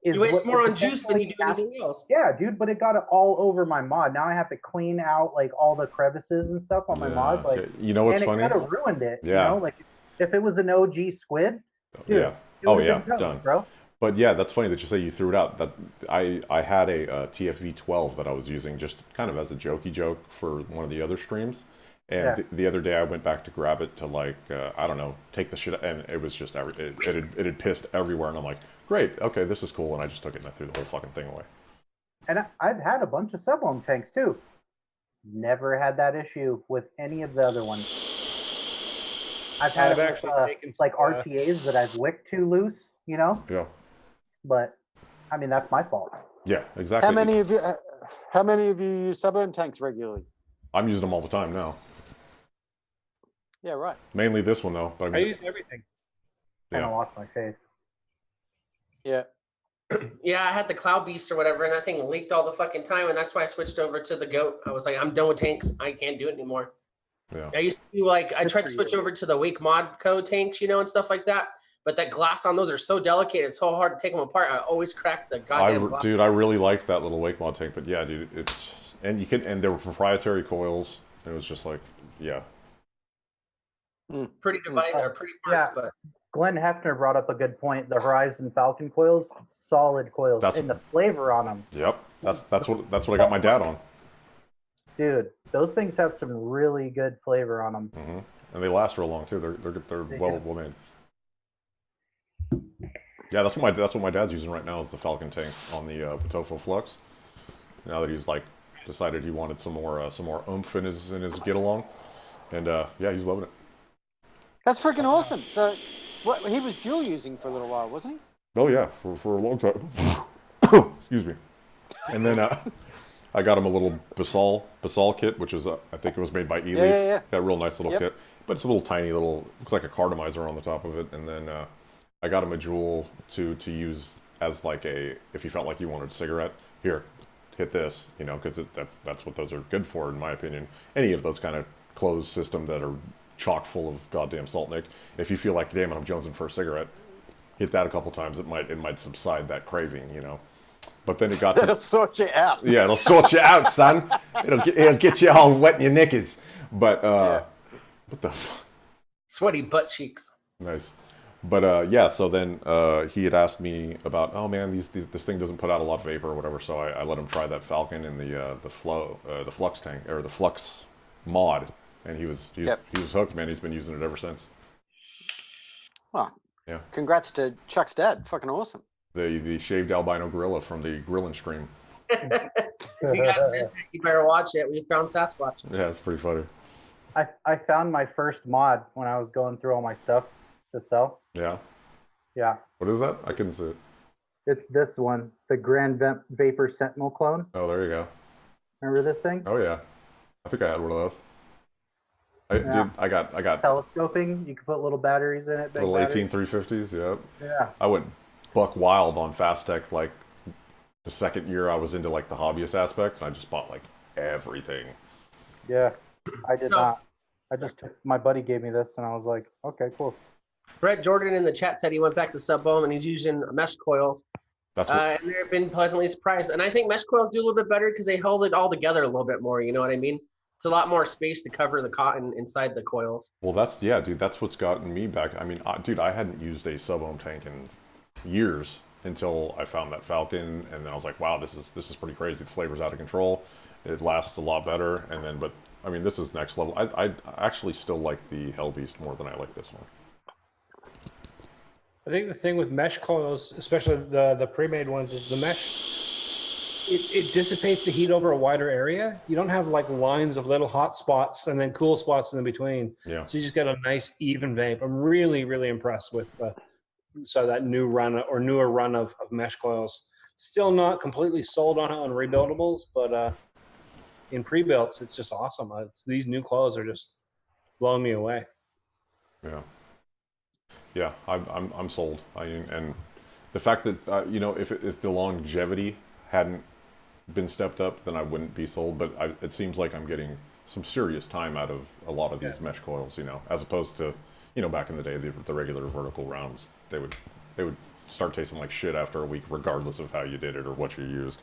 You waste more on if juice than you do anything else. Yeah, dude, but it got it all over my mod. Now I have to clean out, like, all the crevices and stuff on my mod. Like, you know what's and funny? it kind of ruined it. Yeah. Like, if it was an OG squid, dude, Yeah. it Oh would've yeah, been toast, done. bro. But yeah, that's funny that you say you threw it out. That I had a TFV 12 that I was using just kind of as a jokey joke for one of the other streams. And the other day I went back to grab it to I don't know, take the shit, and it was just it had pissed everywhere, and I'm like, great, okay, this is cool, and I just took it and I threw the whole fucking thing away. And I've had a bunch of sub-ohm tanks too. Never had that issue with any of the other ones. I've had like RTAs that I've wicked too loose, Yeah. But I mean, that's my fault. Yeah, exactly. How many of you use sub-ohm tanks regularly? I'm using them all the time now. Yeah, right. Mainly this one though. But I use everything. And I lost my faith. Yeah. Yeah, I had the Cloud Beast or whatever, and that thing leaked all the fucking time, and that's why I switched over to the Goat. I was like, I'm done with tanks. I can't do it anymore. Yeah. I used to do like I Good tried for to switch you. over to the Wake Modco tanks, and stuff like that. But that glass on those are so delicate; it's so hard to take them apart. I always crack the goddamn glass. Dude, I really liked that little Wake Mod tank, but yeah, dude, and they were proprietary coils. It was just like, yeah. Pretty device or pretty parts, Yeah. but Glenn Hefner brought up a good point. The Horizon Falcon coils, solid coils, and the flavor on them. Yep. That's what I got my dad on. Dude, those things have some really good flavor on them. Hmm. And they last real long too. They're well made. Yeah, that's what my dad's using right now is the Falcon tank on the Potofo Flux. Now that he's like decided he wanted some more oomph in his get along, and yeah, he's loving it. That's freaking awesome. So, what he was dual using for a little while, wasn't he? Oh yeah, for a long time. Excuse me. And then I got him a little Basal kit, which is I think it was made by Eleaf. Yeah. Got a real nice little kit, but it's a little tiny little, looks like a cartomizer on the top of it. And then I got him a jewel to use as like if you felt like you wanted a cigarette, here, hit this, because that's what those are good for, in my opinion. Any of those kind of closed system that are chock full of goddamn salt, Nick. If you feel like, damn it, I'm jonesing for a cigarette, hit that a couple times. It might subside that craving, But then it got to It'll sort you out. yeah, it'll sort you out, son. It'll get you all wet in your knickers. But what the fuck? sweaty butt cheeks. Nice. But yeah, so then he had asked me about, oh man, this thing doesn't put out a lot of vapor or whatever. So I let him try that Falcon in the Flux tank or the Flux mod, and he was hooked, man. He's been using it ever since. Well, yeah. Congrats to Chuck's dad. Fucking awesome. The shaved albino gorilla from the Grillin' Stream. If you guys missed it, you better watch it. We found Sasquatch. Yeah, it's pretty funny. I found my first mod when I was going through all my stuff to sell. Yeah. Yeah. What is that? I couldn't see it. It's this one, the Grand Vapor Sentinel clone. Oh, there you go. Remember this thing? Oh yeah, I think I had one of those. Yeah. Dude, I got Telescoping. You can put little batteries in it. Big little batteries. 18350s. Yep. Yeah. I went buck wild on Fast Tech like the second year I was into like the hobbyist aspect, and I just bought like everything. Yeah. I did So- not. I just took, my buddy gave me this, and I was like, okay, cool. Brett Jordan in the chat said he went back to sub-ohm and he's using mesh coils. That's what, And they've been pleasantly surprised. And I think mesh coils do a little bit better because they hold it all together a little bit more. You know what I mean? It's a lot more space to cover the cotton inside the coils. well, dude. That's what's gotten me back. I mean, dude, I hadn't used a sub-ohm tank in years until I found that Falcon, and then I was like, wow, this is pretty crazy. The flavor's out of control. It lasts a lot better, and then but I mean, this is next level. I actually still like the Hell Beast more than I like this one. I think the thing with mesh coils, especially the pre-made ones, is the mesh. It dissipates the heat over a wider area. You don't have like lines of little hot spots and then cool spots in between. Yeah. So you just get a nice even vape. I'm really, really impressed with that newer run of mesh coils. Still not completely sold on it on rebuildables, but in pre-builts, it's just awesome. These new coils are just blowing me away. Yeah. Yeah, I'm sold. And the fact that if the longevity hadn't been stepped up, then I wouldn't be sold. But it seems like I'm getting some serious time out of a lot of these mesh coils, as opposed to back in the day the regular vertical rounds. They would start tasting like shit after a week, regardless of how you did it or what you used.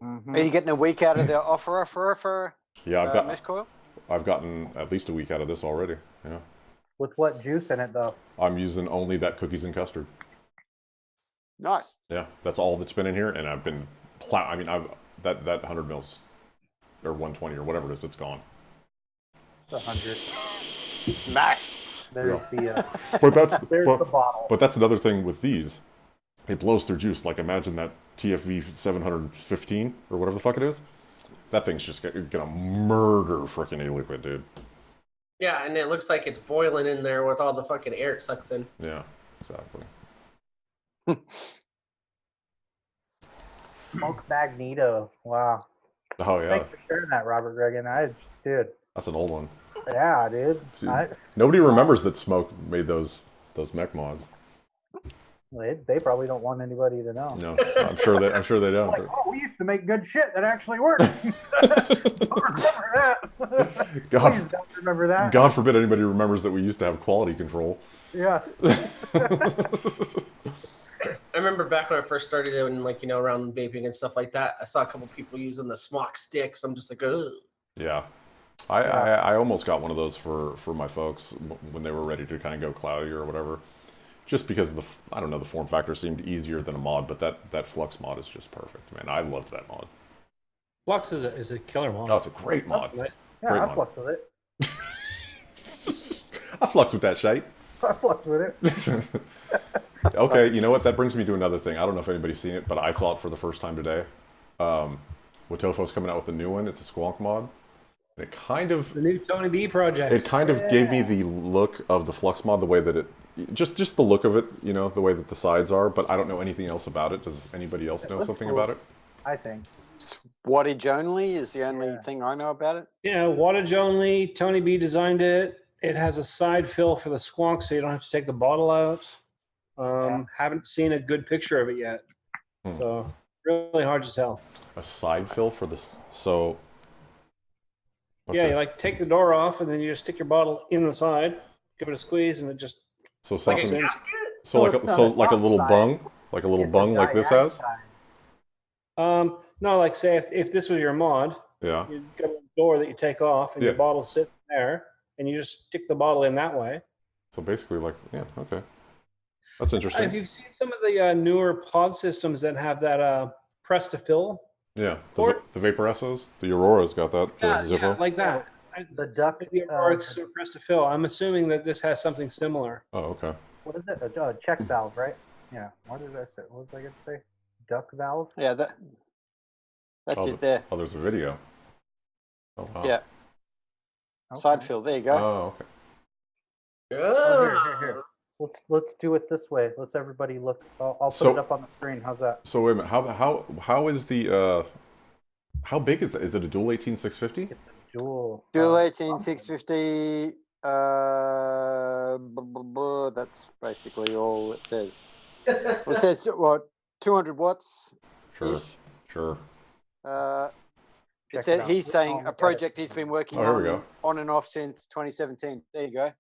Are you getting a week out of the offer for Yeah, mesh coil? I've gotten at least a week out of this already. Yeah. With what juice in it, though? I'm using only that cookies and custard. Nice. Yeah, that's all that's been in here, and I've been that 100 mils or 120 or whatever it is, it's gone. It's 100. Smash. There's the But that's there's the bottle. but that's another thing with these. It blows through juice. Like imagine that TFV 715 or whatever the fuck it is. That thing's just gonna murder freaking e-liquid, dude. Yeah, and it looks like it's boiling in there with all the fucking air it sucks in. Yeah, exactly. Smoke Magneto. Wow. Oh yeah, Thanks for sharing that, Robert Gregan. Dude. that's an old one. Yeah, dude. See, nobody remembers that Smoke made those mech mods. They probably don't want anybody to know. No, I'm sure they don't. Like, oh, we used to make good shit that actually worked. Don't remember that. God, Please don't remember that. God forbid anybody remembers that we used to have quality control. Yeah. I remember back when I first started doing, like, you know, around vaping and stuff like that, I saw a couple people using the smock sticks. I'm just like, ugh. Yeah. I almost got one of those for my folks when they were ready to kind of go cloudy or whatever. Just because of I don't know, the form factor seemed easier than a mod, but that Flux mod is just perfect, man. I loved that mod. Flux is a killer mod. Oh, it's a great mod. Nice. Yeah, Great I mod. flux with it. I flux with that shite. I flux with it. Okay, you know what? That brings me to another thing. I don't know if anybody's seen it, but I saw it for the first time today. Watofo's coming out with a new one. It's a Squonk mod. It kind of The new Tony B project. It kind of gave me the look of the Flux mod, the way that it, just the look of it, you know, the way that the sides are, but I don't know anything else about it. Does anybody else know looks something cool. about it? I think. Wattage only is the only thing I know about it. Yeah, wattage only. Tony B designed it. It has a side fill for the squonk, so you don't have to take the bottle out. Haven't seen a good picture of it yet, so really hard to tell. A side fill for this, so... Yeah, okay. you like take the door off, and then you just stick your bottle in the side, give it a squeeze, and it just So Like a something, gasket? so like it's a, not so a like a top little side. bung, like a little It's a bung like this dyad has? side. no, like say if this was your mod, Yeah. you got a door that you take off, and Yeah. your bottle's sitting there, and you just stick the bottle in that way. So basically like, yeah, okay. That's interesting. If you've seen some of the newer pod systems that have that press to fill, Yeah, Or- the Vaporessos, the Aurora's got that, the Zippo. like that. The duck. The Aurora sort of press to fill. I'm assuming that this has something similar. Oh, okay. What is it? A check valve, right? Yeah. What did I say? What was I going to say? Duck valve? Yeah, that's Oh, it there. Oh, there's a video. Oh, wow. Yeah, Okay. side fill. There you go. Oh, okay. Oh, here. Let's do it this way. Let's everybody look. I'll put So- it up on the screen. How's that? So wait a minute, how is the, how big is that? Is it a dual 18650? It's a dual. Dual 18650. That's basically all it says. It says what 200 watts. Sure, sure. Check It said it out. he's saying Oh, a got it. project he's been working Oh, here we on go. on and off since 2017. There you go.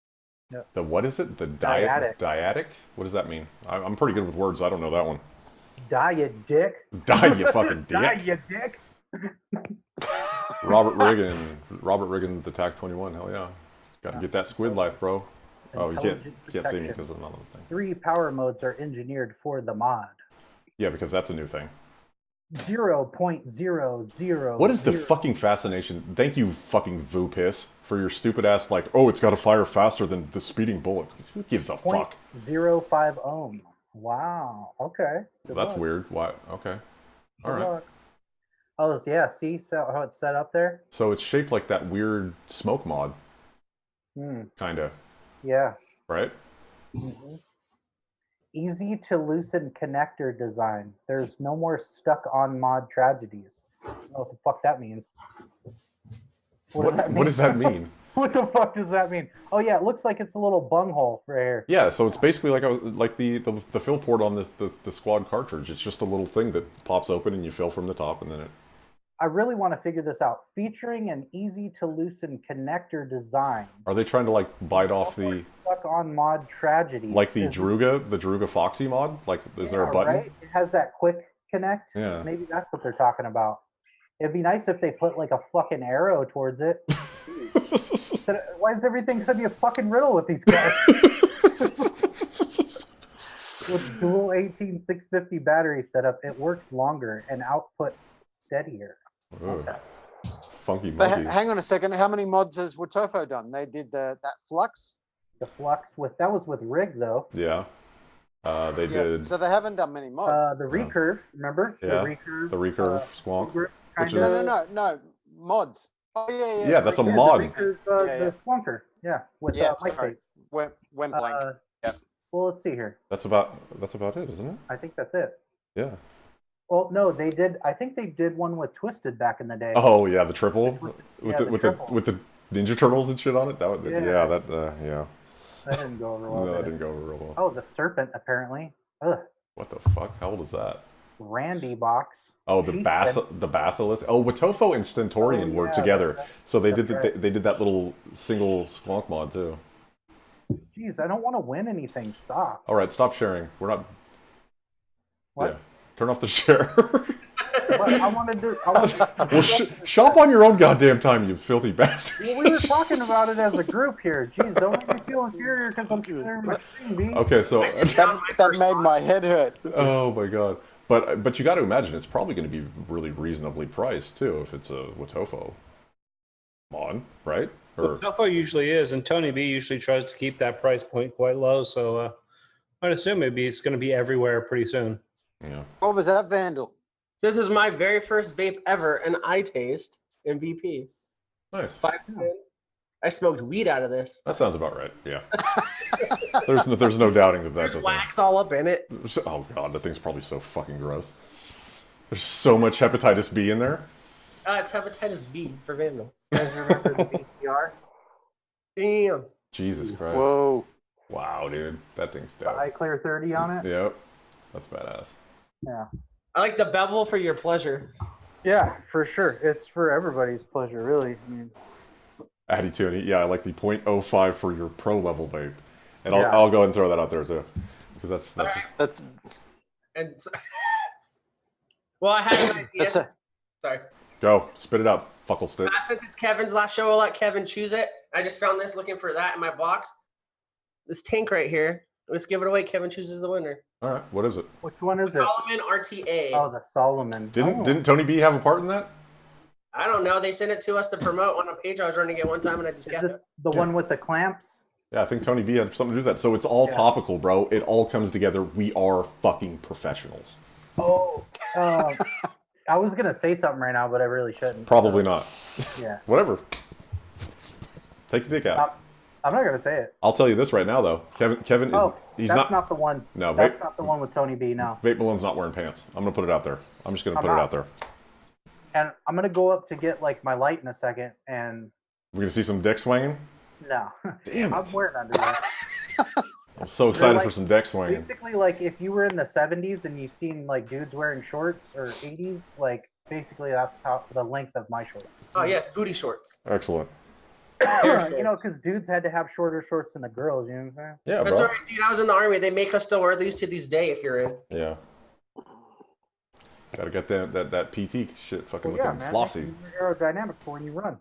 The what is it? The Dyadic. Dyadic? What does that mean? I'm pretty good with words. I don't know that one. Die, you dick. Die, you fucking Die, dick. you dick. Robert Riggin, the TAC 21. Hell yeah. Got to get that squid life, bro. Oh, you can't Intelligent see me protection. because I'm not on the thing. 3 power modes are engineered for the mod. Yeah, because that's a new thing. 0.00. What is the fucking fascination? Thank you, fucking Vupiss, for your stupid ass, like, oh, it's got to fire faster than the speeding bullet. Who gives a fuck? 0.05 ohm? Wow. Okay. Good That's luck. weird. Why? Okay. All Good right. luck. Oh, yeah. See how it's set up there? So it's shaped like that weird smoke mod, kind of, Yeah. right? Mhm. Easy to loosen connector design. There's no more stuck on mod tragedies. I don't know what the fuck that means. What does that mean? What the fuck does that mean? Oh yeah, it looks like it's a little bunghole right here. Yeah, so it's basically like the fill port on the squad cartridge. It's just a little thing that pops open and you fill from the top, and then it. I really want to figure this out. Featuring an easy to loosen connector design. Are they trying to like bite off the Stuck on mod tragedy. like the Druga Foxy mod? Like, is there a button? Right? It has that quick connect. Yeah. Maybe that's what they're talking about. It'd be nice if they put like a fucking arrow towards it. Why is everything suddenly a fucking riddle with these guys? With dual 18650 battery setup, it works longer and outputs steadier. Ugh. Funky But monkey. hang on a second. How many mods has Watofo done? They did that Flux. The flux that was with rig though. Yeah. They did So they haven't done many mods. The recurve, remember? Yeah, The recurve. the recurve squonk. Grip, which kinda- No, mods. Oh yeah. Yeah, that's a recurve. mod. The recurve, Yeah, the squonker. Yeah, with Yeah, mic sorry. tape. Went blank. Well, let's see here. That's about it, isn't it? I think that's it. Yeah. Well, no, they did. I think they did one with Twisted back in the day. Oh yeah, the triple Yeah, the triple. with the Ninja Turtles and shit on it. That would, Yeah. yeah, that yeah. That didn't go over well. No, that did it? didn't go over real well. Oh, the serpent apparently. Ugh, What the fuck? How old is that? Randy box. Oh, the Basilisk. Oh, Watofo and Stentorian were together, so they did they did that little single squonk mod too. Jeez, I don't want to win anything. Stop. All right, stop sharing. We're not. What? Yeah, turn off the share. But I wanted to. I wanted Well, shop on your own goddamn time, you filthy bastards. well, we were talking about it as a group here. Jeez, don't make me feel inferior because I'm sharing my screen, B. Okay, so That made my head hurt. oh my god, but you got to imagine it's probably going to be really reasonably priced too if it's a Watofo mod, right? Or Alpha usually is, and Tony B usually tries to keep that price point quite low. So I'd assume maybe it's going to be everywhere pretty soon. yeah. What was that, Vandal? This is my very first vape ever, and I taste MVP. Nice. 510. I smoked weed out of this. That sounds about right. Yeah. there's no doubting that that's There's a thing. wax all up in it. Oh god, that thing's probably so fucking gross. There's so much hepatitis B in there. It's hepatitis B for Vandal. You guys remember the BCR? Damn. Jesus Christ. Whoa. Wow, dude, that thing's The dope. iClear 30 on it? Yep, that's badass. Yeah. I like the bevel for your pleasure. Yeah, for sure. It's for everybody's pleasure, really. I mean, Addy Tony, yeah, I like the .05 for your pro level vape, and Yeah. I'll go ahead and throw that out there too, because that's Alright. That's And so, well, I had an idea. that's a, Sorry. go spit it out, fuckle sticks. Since it's Kevin's last show, I'll let Kevin choose it. I just found this looking for that in my box. This tank right here. Let's give it away. Kevin chooses the winner. All right, what is it? which one is it? Solomon RTA. Oh, the Solomon. Didn't Tony B have a part in that? I don't know. They sent it to us to promote on a page I was running at one time, and I just Is kept it it. the Yeah. one with the clamps? Yeah, I think Tony B had something to do with that. So it's all Yeah. topical, bro. It all comes together. We are fucking professionals. Oh, I was gonna say something right now, but I really shouldn't. Probably not. Yeah, Whatever. Take your dick out. I'm not gonna say it. I'll tell you this right now, though. Kevin is Oh, he's that's not. not the one. No, That's vape- not the one with Tony B. No, Vape Malone's not wearing pants. I'm gonna put it out there. I'm just gonna I'm put it not. out there. and I'm gonna go up to get like my light in a second, and We're gonna see some dick swinging. no, Damn I'm it! wearing underwear. I'm so excited like- for some dick swinging. Basically, like if you were in the 70s and you seen like dudes wearing shorts, or 80s, like basically that's how the length of my shorts. Oh, yes. Booty shorts. Excellent. You know, because dudes had to have shorter shorts than the girls. You know what I'm saying? Yeah, That's bro. all right, dude. I was in the Army. They make us still wear these to this day if you're in. Yeah. Gotta get that PT shit fucking Well, yeah, looking man. flossy. You're aerodynamic for when you run.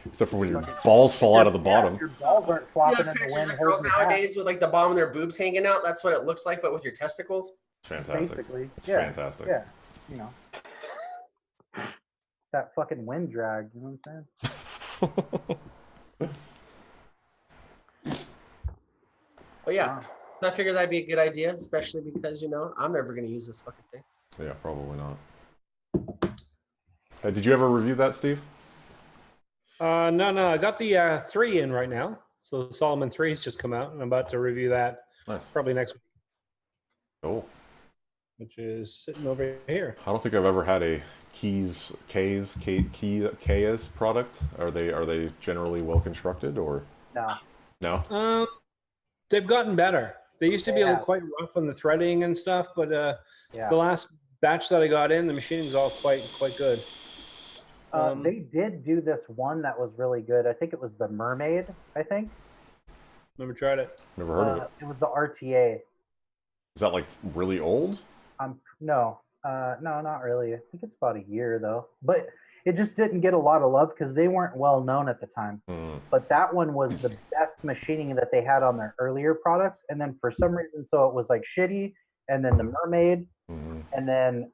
Except for when your balls fall out of the bottom. Your balls aren't You flopping know, in the pictures wind. of girls holding you back, nowadays with like the bottom of their boobs hanging out. That's what it looks like, but with your testicles. Fantastic. basically. It's Yeah, fantastic. yeah. You know, that fucking wind drag. You know what I'm saying? But yeah, I figured that'd be a good idea, especially because, you know, I'm never going to use this fucking thing. Yeah, probably not. Hey, did you ever review that, Steve? No, I got the 3 in right now. So the Solomon 3's just come out, and I'm about to review that Nice. probably next week, Cool. which is sitting over here. I don't think I've ever had a Keyes product. Are they generally well constructed or No. no? They've gotten better. They used to be Yeah. quite rough on the threading and stuff, but Yeah. the last batch that I got in, the machining's all quite good. They did do this one that was really good. I think it was the Mermaid. I think. Never tried it. Never heard of it. It was the RTA. Is that like really old? No, not really. I think it's about a year though. But it just didn't get a lot of love because they weren't well known at the time. Mm. But that one was the best machining that they had on their earlier products. And then for some reason, so it was like shitty, and then the Mermaid, Mhm. and then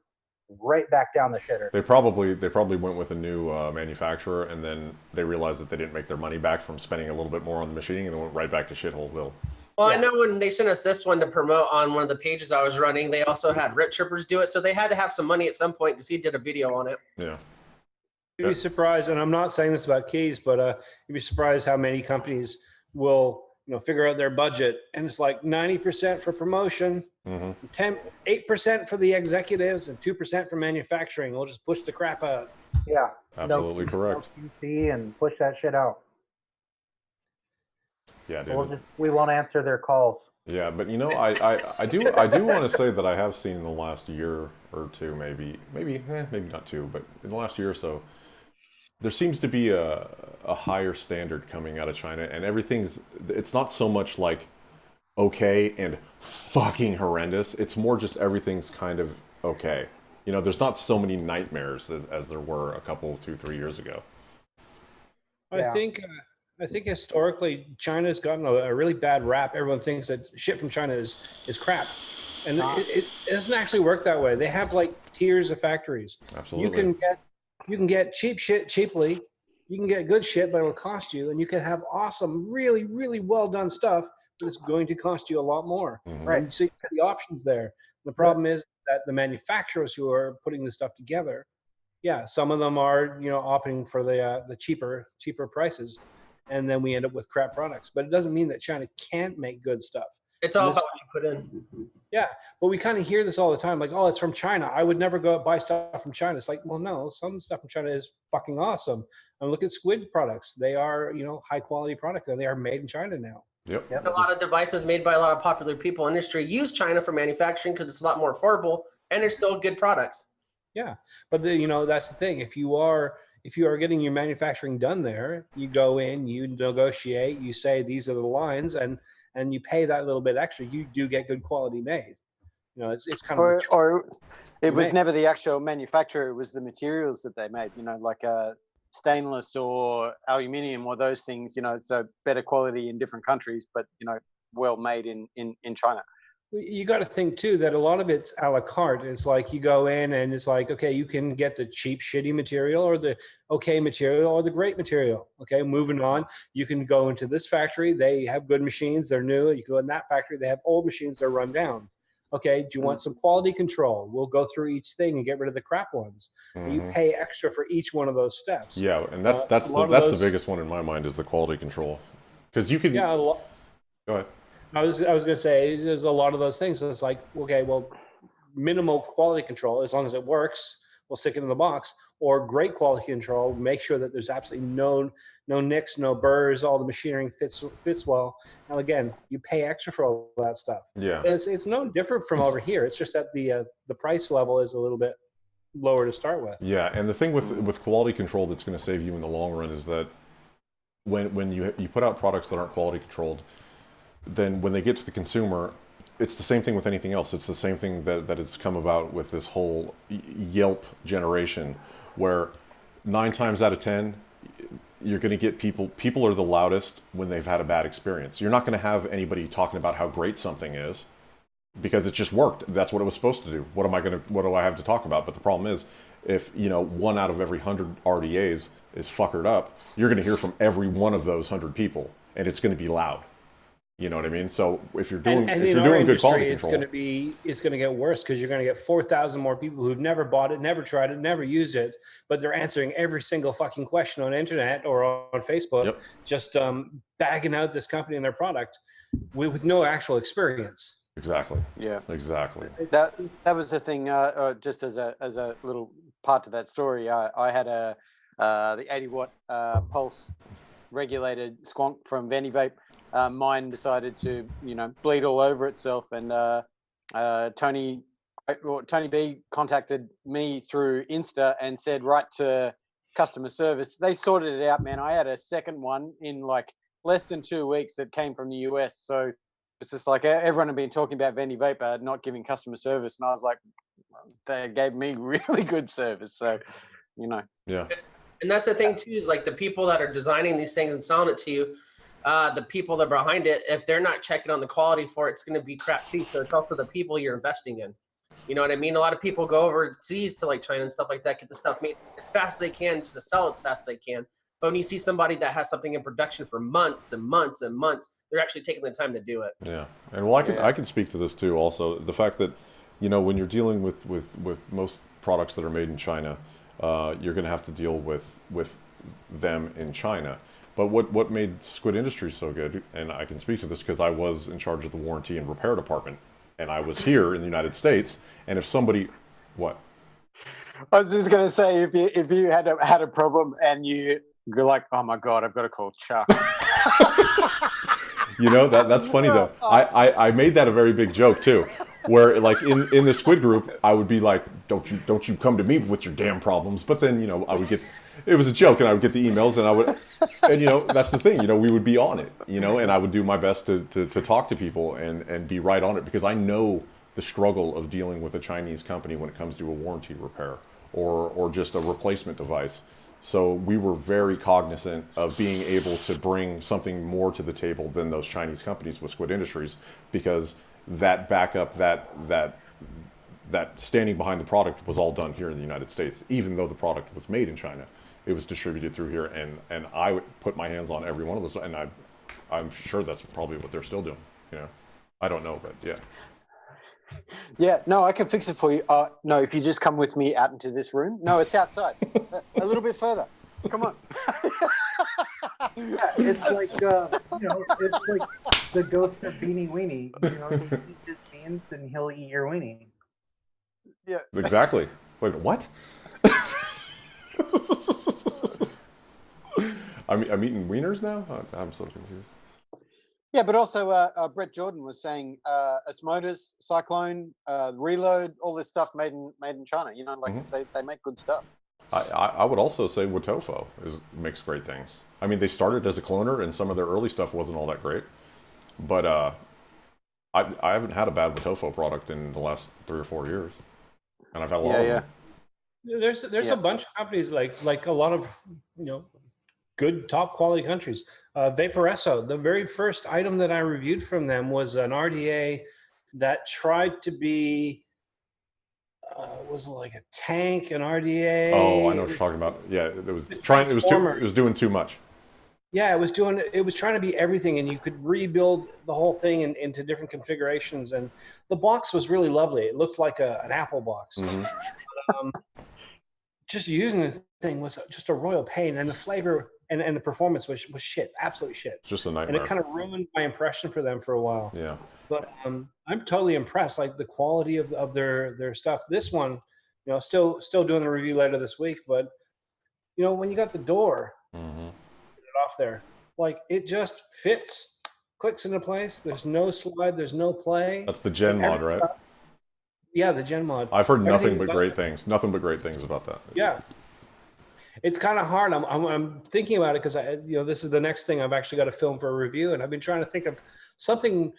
right back down the shitter. They probably went with a new manufacturer, and then they realized that they didn't make their money back from spending a little bit more on the machining, and then went right back to shitholeville. Well, I Yeah. know when they sent us this one to promote on one of the pages I was running, they also had Rip Trippers do it. So they had to have some money at some point because he did a video on it. Yeah. You'd be surprised, and I'm not saying this about keys, but you'd be surprised how many companies will, figure out their budget, and it's like 90% for promotion, Mm-hmm. 8% for the executives, and 2% for manufacturing. We'll just push the crap out. Yeah. Absolutely correct. No QC and push that shit out. Yeah, dude. We won't answer their calls. Yeah, but you know, I do want to say that I have seen in the last year or two, maybe not two, but in the last year or so, there seems to be a higher standard coming out of China, and it's not so much like okay and fucking horrendous. It's more just everything's kind of okay. You know, there's not so many nightmares as there were a couple, 2, 3 years ago. I think historically China's gotten a really bad rap. Everyone thinks that shit from China is crap, and it doesn't actually work that way. They have like tiers of factories. Absolutely. You can get cheap shit cheaply. You can get good shit, but it'll cost you. And you can have awesome, really, really well done stuff, but it's going to cost you a lot more. Mhm. Right. And so you have the options there. The problem is that the manufacturers who are putting this stuff together, yeah, some of them are, you know, opting for the cheaper prices, and then we end up with crap products. But it doesn't mean that China can't make good stuff. It's all about what you put in. Yeah, but we kind of hear this all the time, like, oh, it's from China. I would never go out buy stuff from China. It's like, well, no, some stuff from China is fucking awesome. And look at squid products; they are, you know, high quality product, and they are made in China now. Yep. A lot of devices made by a lot of popular people in industry use China for manufacturing because it's a lot more affordable, and they're still good products. Yeah, but you know, that's the thing. If you are getting your manufacturing done there, you go in, you negotiate, you say these are the lines, and you pay that little bit extra. You do get good quality made. You know, it's kind of or it was never the actual manufacturer; it was the materials that they made. You know, like stainless or aluminium or those things. You know, so better quality in different countries, but you know, well made in China. You got to think too that a lot of it's a la carte. It's like you go in and it's like, okay, you can get the cheap, shitty material or the okay material or the great material. Okay, moving on. You can go into this factory. They have good machines. They're new. You go in that factory. They have old machines. They're run down. Okay, do you want some quality control? We'll go through each thing and get rid of the crap ones. Mm-hmm. You pay extra for each one of those steps. Yeah, and that's the biggest one in my mind is the quality control, because you can. Yeah. Go ahead. I was going to say there's a lot of those things. So it's like, okay, well, minimal quality control, as long as it works, we'll stick it in the box. Or great quality control, make sure that there's absolutely no nicks, no burrs, all the machinery fits well. And again, you pay extra for all that stuff. Yeah, it's no different from over here. It's just that the price level is a little bit lower to start with. Yeah, and the thing with quality control that's going to save you in the long run is that when you put out products that aren't quality controlled, then when they get to the consumer, it's the same thing with anything else. It's the same thing that has come about with this whole Yelp generation, where 9 times out of 10, you're going to get people are the loudest when they've had a bad experience. You're not going to have anybody talking about how great something is because it just worked. That's what it was supposed to do. What do I have to talk about? But the problem is, if 1 out of every 100 RDAs is fuckered up, you're going to hear from every one of those 100 people, and it's going to be loud. You know what I mean? So if you're doing good quality control, it's going to get worse because you're going to get 4,000 more people who've never bought it, never tried it, never used it, but they're answering every single fucking question on the internet or on Facebook, just bagging out this company and their product with no actual experience. Exactly. Yeah. Exactly. That was the thing. Just as a little part to that story, I had the 80-watt pulse regulated squonk from Venivape. Mine decided to, bleed all over itself, and Tony B contacted me through Insta and said, "Write to customer service." They sorted it out, man. I had a second one in like less than 2 weeks that came from the US. So it's just like everyone had been talking about Venivape not giving customer service, and I was like, they gave me really good service. So, Yeah. And that's the thing too, is like the people that are designing these things and selling it to you, the people that are behind it, if they're not checking on the quality for it, it's going to be crap too. So it's also the people you're investing in. You know what I mean? A lot of people go overseas to like China and stuff like that, get the stuff made as fast as they can just to sell as fast as they can. But when you see somebody that has something in production for months and months and months, they're actually taking the time to do it. Yeah. And well, I can speak to this too. Also, the fact that, when you're dealing with most products that are made in China, you're going to have to deal with them in China. But what made Squid Industries so good, and I can speak to this because I was in charge of the warranty and repair department, and I was here in the United States, and if somebody, what? I was just going to say, if you had a problem and you're like, oh my God, I've got to call Chuck. You know, that's funny though. I made that a very big joke too, where like in the squid group, I would be like, don't you come to me with your damn problems. But then, you know, I would get, it was a joke, and I would get the emails, and and you know, that's the thing, you know, we would be on it, you know, and I would do my best to talk to people and be right on it, because I know the struggle of dealing with a Chinese company when it comes to a warranty repair or just a replacement device. So we were very cognizant of being able to bring something more to the table than those Chinese companies with Squid Industries, because that backup, that standing behind the product was all done here in the United States, even though the product was made in China. It was distributed through here, and I would put my hands on every one of those, and I'm sure that's probably what they're still doing. You know, I don't know, but yeah. Yeah, no, I can fix it for you. No, if you just come with me out into this room. No, it's outside. A little bit further. Come on. Yeah, it's like it's like the ghost of Beanie Weenie. You know, you eat his beans and he'll eat your weenie. Yeah. Exactly. Wait, what? I'm eating wieners now? I'm so confused. Yeah, but also Brett Jordan was saying Osmosis, Cyclone, Reload, all this stuff made in China. You know, like they make good stuff. I would also say Wotofo makes great things. I mean, they started as a cloner, and some of their early stuff wasn't all that great. But I haven't had a bad Wotofo product in the last 3 or 4 years, and I've had a lot of them. There's a bunch of companies like a lot of, you know, good top quality countries. Vaporesso, the very first item that I reviewed from them was an RDA that tried to be was like a tank, an RDA. Oh, I know what you're talking about. Yeah, it was doing too much. Yeah, it was trying to be everything, and you could rebuild the whole thing into different configurations. And the box was really lovely. It looked like an Apple box. Just using the thing was just a royal pain, and the flavor and the performance was shit, absolute shit. Just a nightmare. And it kind of ruined my impression for them for a while. Yeah. But I'm totally impressed, like the quality of their stuff. This one, you know, still doing the review later this week, but you know, when you got the door off there, like it just fits, clicks into place. There's no slide, there's no play. That's the Gen mod, right? Yeah, the Gen mod. I've heard nothing but great things. Nothing but great things about that. Yeah. It's kind of hard. I'm thinking about it because this is the next thing I've actually got to film for a review, and I've been trying to think of something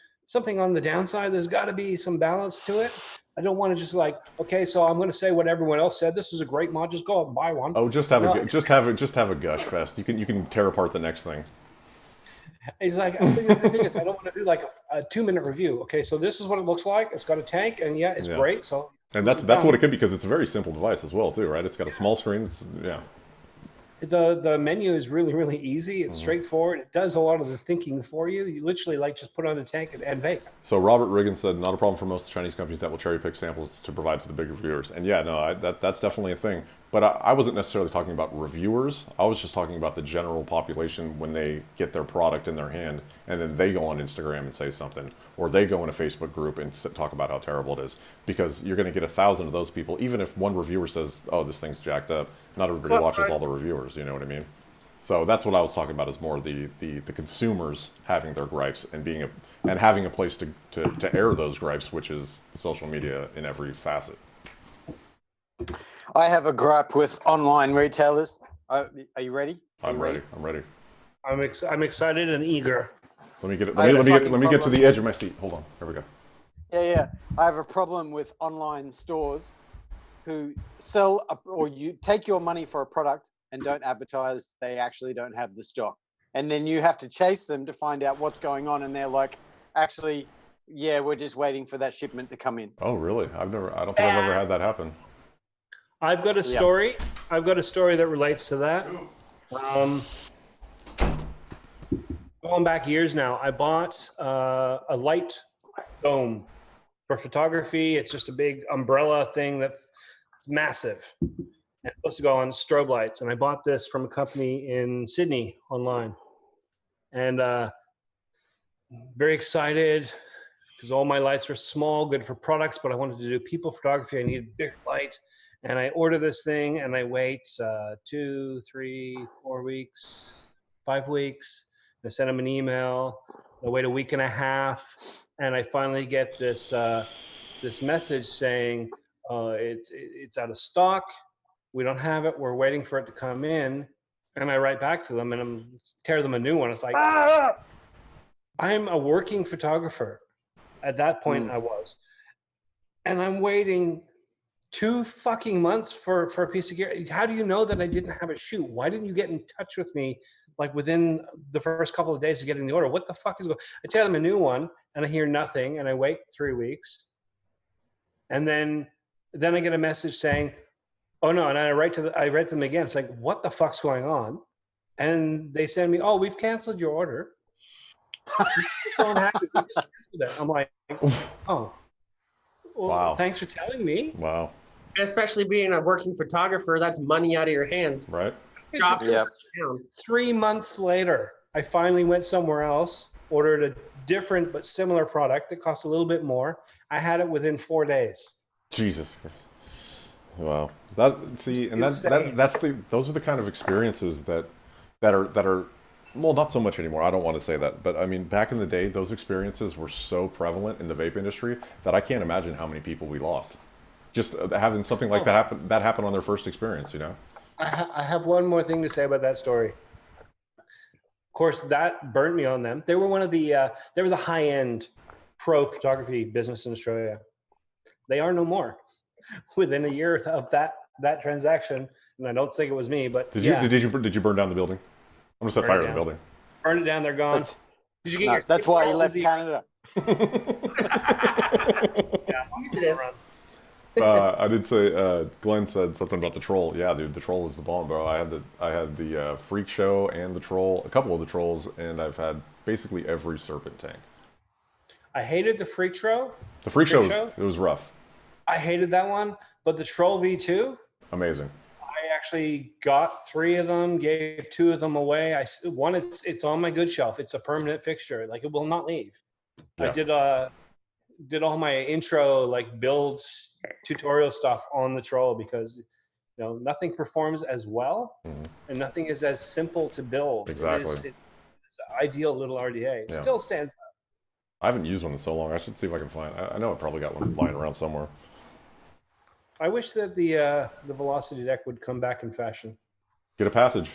on the downside. There's got to be some balance to it. I don't want to just like, okay, so I'm going to say what everyone else said. This is a great mod. Just go out and buy one. Oh, just have a gush fest. You can tear apart the next thing. He's like, the thing is, I don't want to do like a 2-minute review. Okay, so this is what it looks like. It's got a tank, and yeah, it's great. So, and that's what it could be, because it's a very simple device as well, too, right? It's got a small screen. The menu is really, really easy. It's straightforward. It does a lot of the thinking for you. You literally like just put on a tank and vape. So Robert Riggin said, not a problem for most Chinese companies that will cherry pick samples to provide to the big reviewers. And yeah, no, that's definitely a thing. But I wasn't necessarily talking about reviewers. I was just talking about the general population when they get their product in their hand, and then they go on Instagram and say something, or they go in a Facebook group and talk about how terrible it is. Because you're going to get 1,000 of those people, even if one reviewer says, oh, this thing's jacked up. Not everybody watches all the reviewers, you know what I mean? So that's what I was talking about, is more the consumers having their gripes and having a place to air those gripes, which is social media in every facet. I have a gripe with online retailers. Are you ready? I'm ready. I'm excited and eager. Let me get to the edge of my seat. Hold on. Here we go. Yeah. I have a problem with online stores who sell or you take your money for a product and don't advertise they actually don't have the stock. And then you have to chase them to find out what's going on, and they're like, actually, yeah, we're just waiting for that shipment to come in. Oh, really? I don't think I've ever had that happen. I've got a story. Yeah. I've got a story that relates to that. Going back years now, I bought a light dome for photography. It's just a big umbrella thing that's massive. It's supposed to go on strobe lights. And I bought this from a company in Sydney online. And very excited because all my lights were small, good for products, but I wanted to do people photography. I needed big light. And I order this thing and I wait 2, 3, 4 weeks, 5 weeks. I send them an email. I wait a week and a half, and I finally get this this message saying it's out of stock. We don't have it. We're waiting for it to come in. And I write back to them and I'm tear them a new one. It's like, I'm a working photographer. At that point, I was, and I'm waiting 2 fucking months for a piece of gear. How do you know that I didn't have a shoot? Why didn't you get in touch with me like within the first couple of days of getting the order? What the fuck is going? I tell them a new one, and I hear nothing, and I wait 3 weeks, and then I get a message saying, "Oh no!" And I write to them again. It's like, what the fuck's going on? And they send me, "Oh, we've canceled your order." I'm like, oh. Well, Wow. Thanks for telling me. Wow. Especially being a working photographer, that's money out of your hands. Right. Drop it Yep. down. 3 months later, I finally went somewhere else, ordered a different but similar product that cost a little bit more. I had it within 4 days. Jesus Christ. Wow. Those are the kind of experiences that are well, not so much anymore. I don't want to say that, but I mean, back in the day, those experiences were so prevalent in the vape industry that I can't imagine how many people we lost. Just having something like that happen on their first experience, you know. I have one more thing to say about that story. Of course, that burnt me on them. They were they were the high-end pro photography business in Australia. They are no more. Within a year of that transaction, and I don't think it was me, but Did you burn down the building? I'm gonna set fire to the building. Burn it down. They're gone. Did you get That's why he left Canada. I did say Glenn said something about the troll. Yeah, dude, the troll is the bomb, bro. I had the freak show and the troll, a couple of the trolls, and I've had basically every serpent tank. I hated the freak show. The freak show, it was rough. I hated that one, but the troll V2, Amazing. I actually got 3 of them, gave 2 of them away. It's on my good shelf. It's a permanent fixture. Like, it will not leave. Yeah. I did all my intro, like, build tutorial stuff on the troll because, you know, nothing performs as well and nothing is as simple to build. Exactly. It's an ideal little RDA. It still stands up. I haven't used one in so long. I should see if I can find. I know I probably got one lying around somewhere. I wish that the Velocity deck would come back in fashion. Get a passage.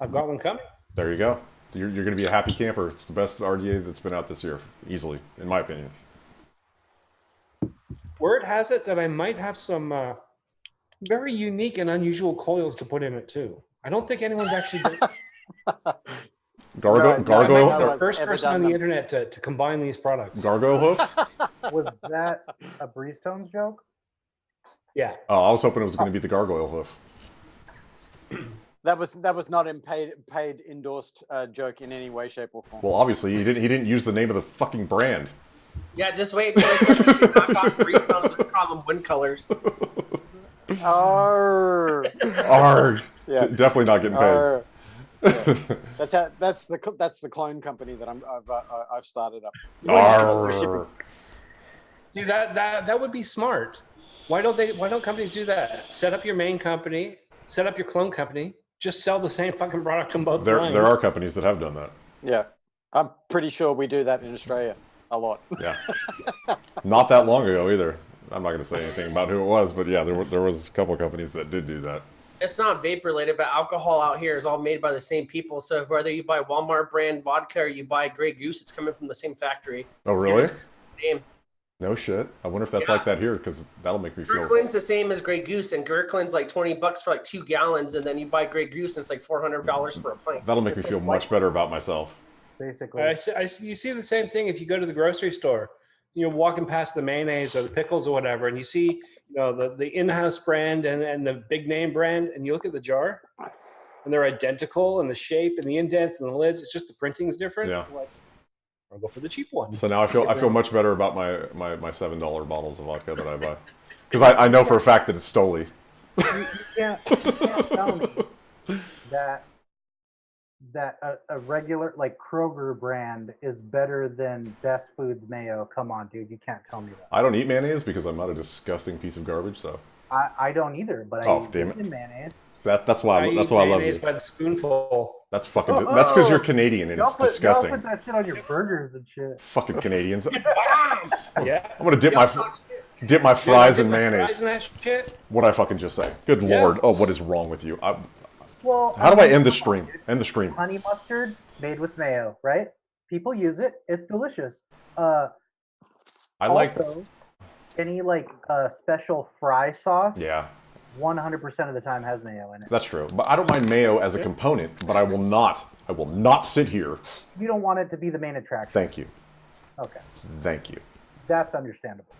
I've got one coming. There you go. You're going to be a happy camper. It's the best RDA that's been out this year, easily, in my opinion. Word has it that I might have some very unique and unusual coils to put in it too. I don't think anyone's actually done Gargoyle. the first person on the internet to combine these products. Gargoyle hoof? Was that a Breezetones joke? Yeah. Oh, I was hoping it was going to be the gargoyle hoof. That was not a paid endorsed joke in any way, shape, or form. Well, obviously he didn't use the name of the fucking brand. Yeah, just wait until they start to knock off Breezetones and call them wind colors. Arr. Arg. Yeah. Definitely not getting paid. Arr. Yeah. That's the clone company that I've started up. Arr. See, that would be smart. Why don't companies do that? Set up your main company, set up your clone company, just sell the same fucking product on both lines. There are companies that have done that. Yeah. I'm pretty sure we do that in Australia a lot. Yeah. Not that long ago either. I'm not going to say anything about who it was, but yeah, there was a couple of companies that did do that. It's not vape related, but alcohol out here is all made by the same people. So whether you buy Walmart brand vodka or you buy Grey Goose, it's coming from the same factory. Oh, really? Name. No shit. I wonder if that's like that here, because that'll make me feel. Gherklin's the same as Grey Goose, and Gherklin's like $20 for like 2 gallons, and then you buy Grey Goose and it's like $400 for a pint. That'll make me feel much better about myself. Basically. You see the same thing if you go to the grocery store. You're walking past the mayonnaise or the pickles or whatever, and you see, the in-house brand and the big name brand, and you look at the jar, and they're identical in the shape and the indents and the lids. It's just the printing's different. Yeah. Like, I'll go for the cheap one. So now I feel much better about my $7 bottles of vodka that I buy, because I know for a fact that it's Stoli. You can't tell me that a regular, like, Kroger brand is better than Best Foods mayo. Come on, dude. You can't tell me that. I don't eat mayonnaise because I'm not a disgusting piece of garbage, so. I don't either, but I eat mayonnaise. That's why I that's eat why I love mayonnaise you. by the spoonful. That's fucking. That's because you're Canadian and Y'all it's put disgusting. that shit on your burgers and shit. Fucking Canadians. Yeah. I'm gonna dip Y'all my talk shit. dip my fries in Fries mayonnaise. and that shit. What'd I fucking just say? Good Yeah. lord. Oh, what is wrong with you? Well, How do I mean, end the come on, stream? dude. End the stream. Honey mustard made with mayo, right? People use it. It's delicious. I like. Also, any like special fry sauce, Yeah, 100% of the time has mayo in it. that's true. But I don't mind mayo as a component. But I will not sit here. You don't want it to be the main attraction. Thank you. Okay, Thank you. that's understandable.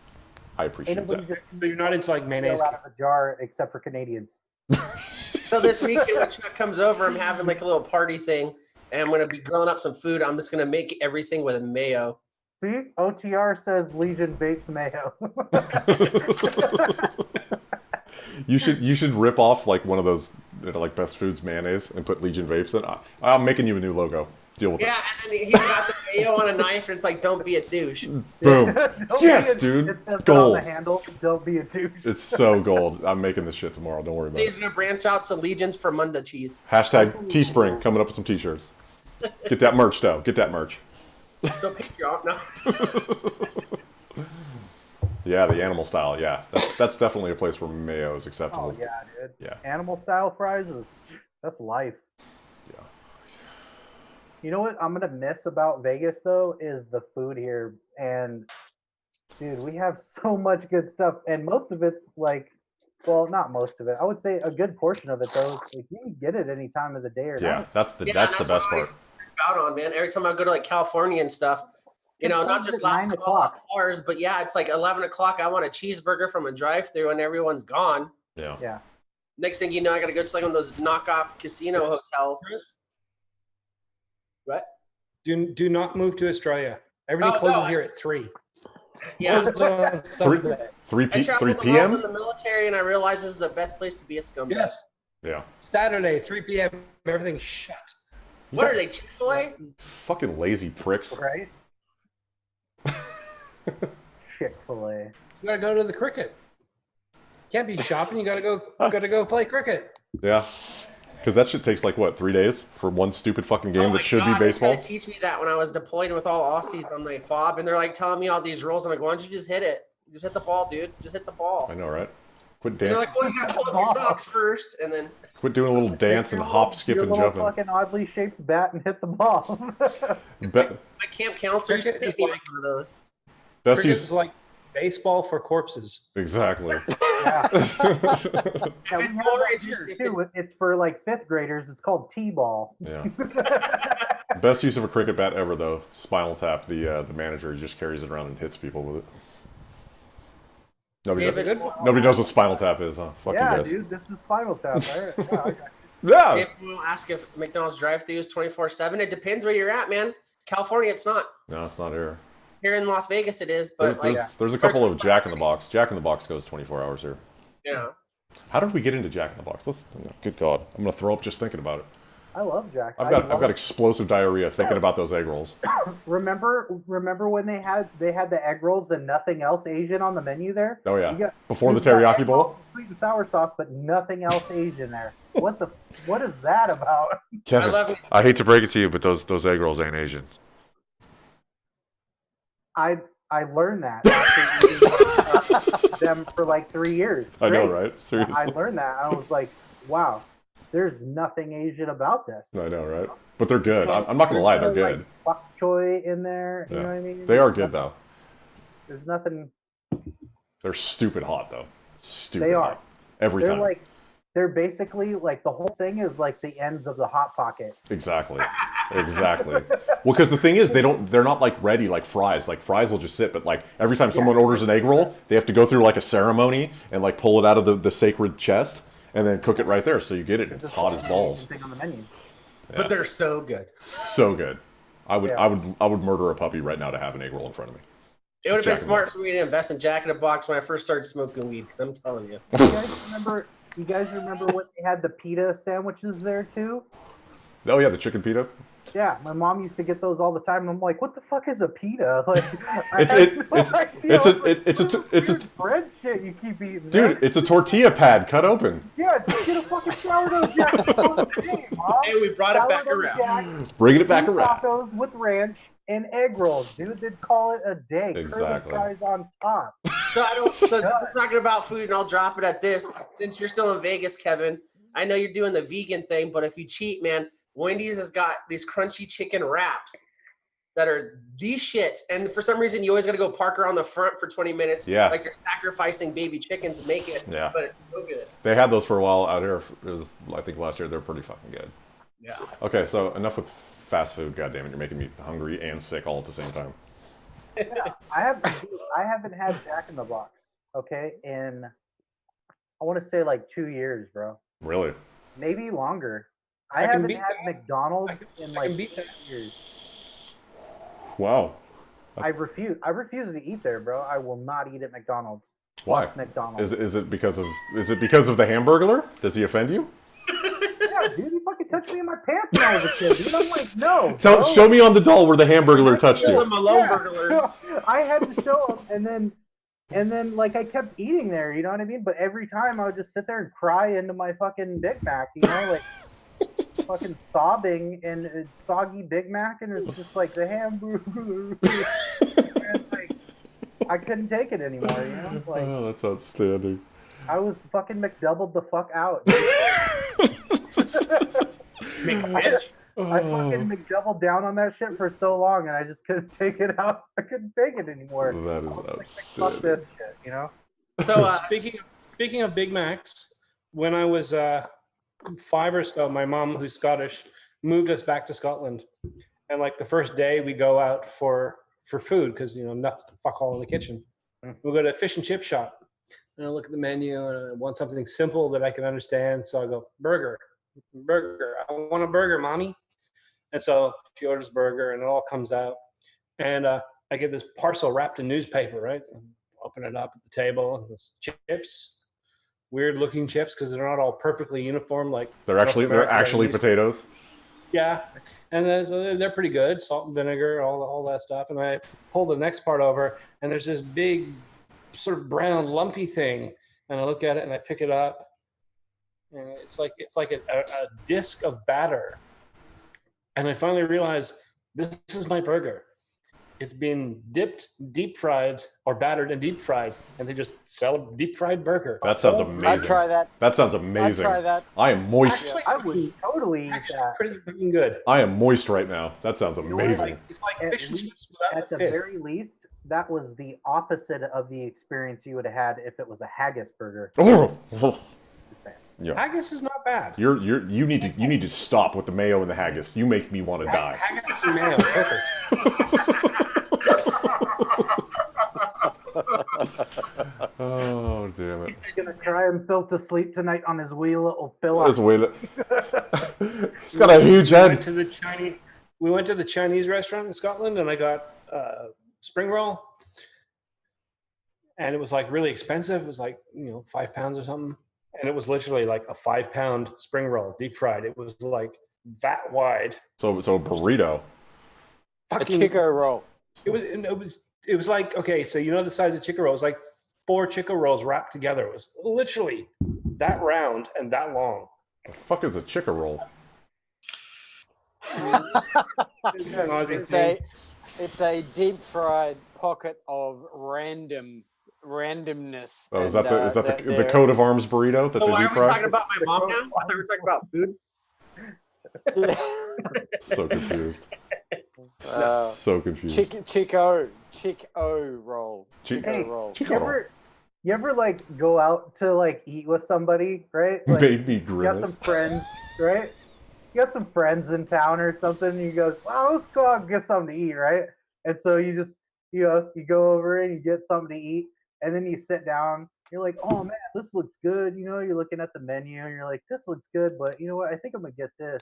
I Ain't appreciate nobody that. just So you're not into like mayonnaise? mayo out of a jar except for Canadians. So this weekend when Chuck comes over, I'm having like a little party thing, and I'm gonna be grilling up some food. I'm just gonna make everything with mayo. See, OTR says Legion vapes mayo. You should rip off like one of those like Best Foods mayonnaise and put Legion vapes in. I'm making you a new logo. Deal with Yeah, and then he's got the mayo on a knife, and it's like, "Don't be a douche." it. Boom. Don't Yes, be a- dude. It says it Gold. on the handle. Don't be a douche. It's so gold. I'm making this shit tomorrow. Don't worry about He's it. gonna branch out to Legions for Munda cheese. Hashtag Teespring coming up with some t-shirts. Get that merch though. Get that merch. So Patreon, no. Yeah, the animal style. Yeah, that's definitely a place where mayo is acceptable. Oh yeah, dude. Yeah. Animal style fries that's life. Yeah. You know what I'm gonna miss about Vegas though is the food here, and dude, we have so much good stuff, and most of it's like, well, not most of it. I would say a good portion of it though. Like, you can get it any time of the day or Yeah, night. that's the Yeah, best what part. I always trip out on, man. Every time I go to like California and stuff, you It know, not closes just at last 9 couple o'clock. hours, but yeah, it's like 11 o'clock. I want a cheeseburger from a drive-through, and everyone's gone. Yeah. Yeah. Next thing you know, I gotta go to like one of those knockoff casino hotels. What? Do not move to Australia. Everything Oh, closes no, here at 3. Yeah. Closes on Sunday. 3 I traveled 3 the world in p.m. the military, and I realized this is the best place to be a scumbag. Yes. Yeah. Saturday, 3 p.m. Everything's shut. What are they, Chick-fil-A? Fucking lazy pricks. Right? Chick-fil-A. You gotta go to the cricket. Can't be shopping. You gotta go play cricket. Yeah. Because that shit takes like what, 3 days for one stupid fucking game Oh my that should God, be They baseball. tried to teach me that when I was deployed with all Aussies on the FOB, and they're like telling me all these rules. I'm like, why don't you just hit it? Just hit the ball, dude. Just hit the ball. I know, right? Quit And they're dance. like, well, you gotta pull up your socks first, and then Quit doing a little dance and hop, skip, Your and little jumping. fucking oddly shaped bat and hit the ball. Be- my camp counselor used to Cricket is beat me like- with one of those. best Cricket use is like baseball for corpses. exactly. Yeah. Yeah, we It's have more that interesting here, if too. It's for like fifth graders. It's called T-ball. Yeah. Best use of a cricket bat ever though. Spinal Tap. The manager just carries it around and hits people with it. David, Nobody knows what Spinal Tap is, huh? Fuck Yeah, you guys. dude, this is Spinal Tap. Right? Yeah, I got you. Yeah. if you ask if McDonald's drive-through is 24/7, it depends where you're at, man. California, it's not. No, it's not here. Here in Las Vegas, it is, There's, but like, there's a couple of Jack in the Box. Jack in the Box goes 24 hours here. yeah. How did we get into Jack in the Box? Good God, I'm gonna throw up just thinking about it. I love Jack. I've got explosive diarrhea thinking about those egg rolls. Remember when they had the egg rolls and nothing else Asian on the menu there? Oh You yeah, got- before the you got teriyaki egg bowl. rolls, sweet and sour sauce, but nothing else Asian there. What is that about? Kevin, I love it. I hate to break it to you, but those egg rolls ain't Asian. I learned that after eating them for like 3 years. I know, straight. right? Seriously. I learned that. I was like, wow, there's nothing Asian about this. I know, right? But they're good. I'm not gonna lie, they're There's no, good. Like, bok choy in there. You Yeah. know what I mean? They are good though. There's nothing. They're stupid hot though. Stupid They are. hot. Every They're time. like, they're basically like the whole thing is like the ends of the hot pocket. Exactly. Exactly. Well, because the thing is, they're not like ready like fries. Like fries will just sit, but like every time someone orders an egg roll, they have to go through like a ceremony and like pull it out of the sacred chest and then cook it right there. So you get it. It's hot as balls. Thing on the menu. But they're so good. So good. I would Yeah. I would murder a puppy right now to have an egg roll in front of me. It would have Jack been in the smart Box. for me to invest in Jack in the Box when I first started smoking weed, because I'm telling you. You guys remember when they had the pita sandwiches there too? Oh yeah, the chicken pita. Yeah, my mom used to get those all the time, and I'm like, "What the fuck is a pita?" Like, It's a bread shit you keep eating, dude. man. It's a tortilla pad cut open. Yeah, just get a fucking sourdough jack. Hey, Mom. Hey, we brought it back Sourdough around. jack, Bringing it back two around. tacos with ranch and egg rolls, dude. They'd call it a day. Exactly. Curly fries on top. So we're talking about food, and I'll drop it at this. Since you're still in Vegas, Kevin, I know you're doing the vegan thing, but if you cheat, man, Wendy's has got these crunchy chicken wraps that are these shits. And for some reason, you always got to go park around the front for 20 minutes. Yeah. Like you're sacrificing baby chickens to make it. Yeah. But it's so good. They had those for a while out here. It was, I think, last year. They're pretty fucking good. Yeah. Okay, so enough with fast food. God damn it, you're making me hungry and sick all at the same time. Yeah, I haven't had Jack in the Box, okay, in I want to say like 2 years, bro. Really? Maybe longer. I can haven't beat had that. McDonald's in I like can beat 2 that. years. Wow. I refuse to eat there, bro. I will not eat at McDonald's. Why? McDonald's. Is it because of the Hamburglar? Does he offend you? Yeah, dude, you fucking touched me in my pants when I was a kid, dude. I'm like, no. Bro. Show me on the doll where the Hamburglar touched It's a you. Malone burglar. I had to show him, and then like I kept eating there, you know what I mean? But every time I would just sit there and cry into my fucking Big Mac, you know, like fucking sobbing, and it's soggy Big Mac, and it's just like the hamburger. And, like, I couldn't take it anymore, you know? Like, Oh, that's outstanding. I was fucking McDoubled the fuck out. McBitch. I fucking McDoubled down on that shit for so long, and I just couldn't take it out. I couldn't take it anymore. That I is was like, fuck outstanding. this shit, you know? So Speaking of Big Macs, when I was 5 or so, my mom, who's Scottish, moved us back to Scotland, and like the first day we go out for food because nothing fuck all in the kitchen. We'll go to a fish and chip shop, and I look at the menu and I want something simple that I can understand. So I go burger. I want a burger, mommy. And so she orders burger, and it all comes out, and I get this parcel wrapped in newspaper, right? Open it up at the table, and there's chips, weird looking chips because they're not all perfectly uniform. Like They're actually potatoes. Yeah, and then, so they're pretty good, salt and vinegar, all that stuff. And I pull the next part over, and there's this big, sort of brown, lumpy thing, and I look at it and I pick it up, and it's like a disc of batter, and I finally realize this is my burger. It's been dipped, deep fried, or battered and deep fried, and they just sell a deep fried burger. That sounds amazing. I'd try that. That sounds amazing. I'd try that. I am moist. Actually, I would totally eat actually that. pretty fucking good. I am moist right now. That sounds amazing. It's like At fish and least- chips without At the the fish. very least, that was the opposite of the experience you would have had if it was a haggis burger. Oh, Just saying. yeah. Haggis is not bad. You need to stop with the mayo and the haggis. You make me want to die. Haggis and mayo, perfect. Oh damn it! He's gonna cry himself to sleep tonight on his wee little pillow. That's way. He's got a huge We went head. to the Chinese. We went to the Chinese restaurant in Scotland, and I got spring roll, and it was like really expensive. It was like £5 or something, and it was literally like a £5 spring roll, deep fried. It was like that wide. So burrito. A Fucking. Chico roll. It was like, okay, so the size of Chico roll. It was like 4 Chico rolls wrapped together. It was literally that round and that long. The fuck is a chicken roll? It's an Aussie It's thing. it's a deep fried pocket of randomness. Oh, is And, that the they're- coat of arms burrito that So they why deep are we talking fry? about my mom now? I thought we were talking about food. So confused. Uh, So confused. Chico roll. Chico Hey, roll. Chico roll. You ever like go out to like eat with somebody, right? Like, Made me you got grimace. some friends, right? You got some friends in town or something, and you go, "Wow, let's go out and get something to eat," right? And so you just, you go over and you get something to eat, and then you sit down. You're like, "Oh man, this looks good." You're looking at the menu, and you're like, "This looks good," but you know what? I think I'm gonna get this.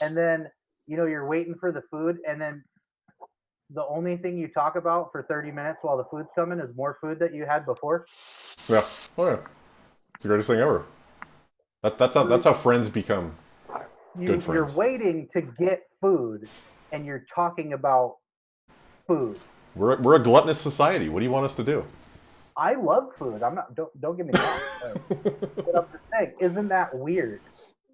And then, you're waiting for the food, and then the only thing you talk about for 30 minutes while the food's coming is more food that you had before. Yeah. Oh yeah. It's the greatest thing ever. That's how friends become. Good you're friends. waiting to get food, and you're talking about food. We're a gluttonous society. What do you want us to do? I love food. I'm not. Don't get me wrong. But I'm just saying, isn't that weird?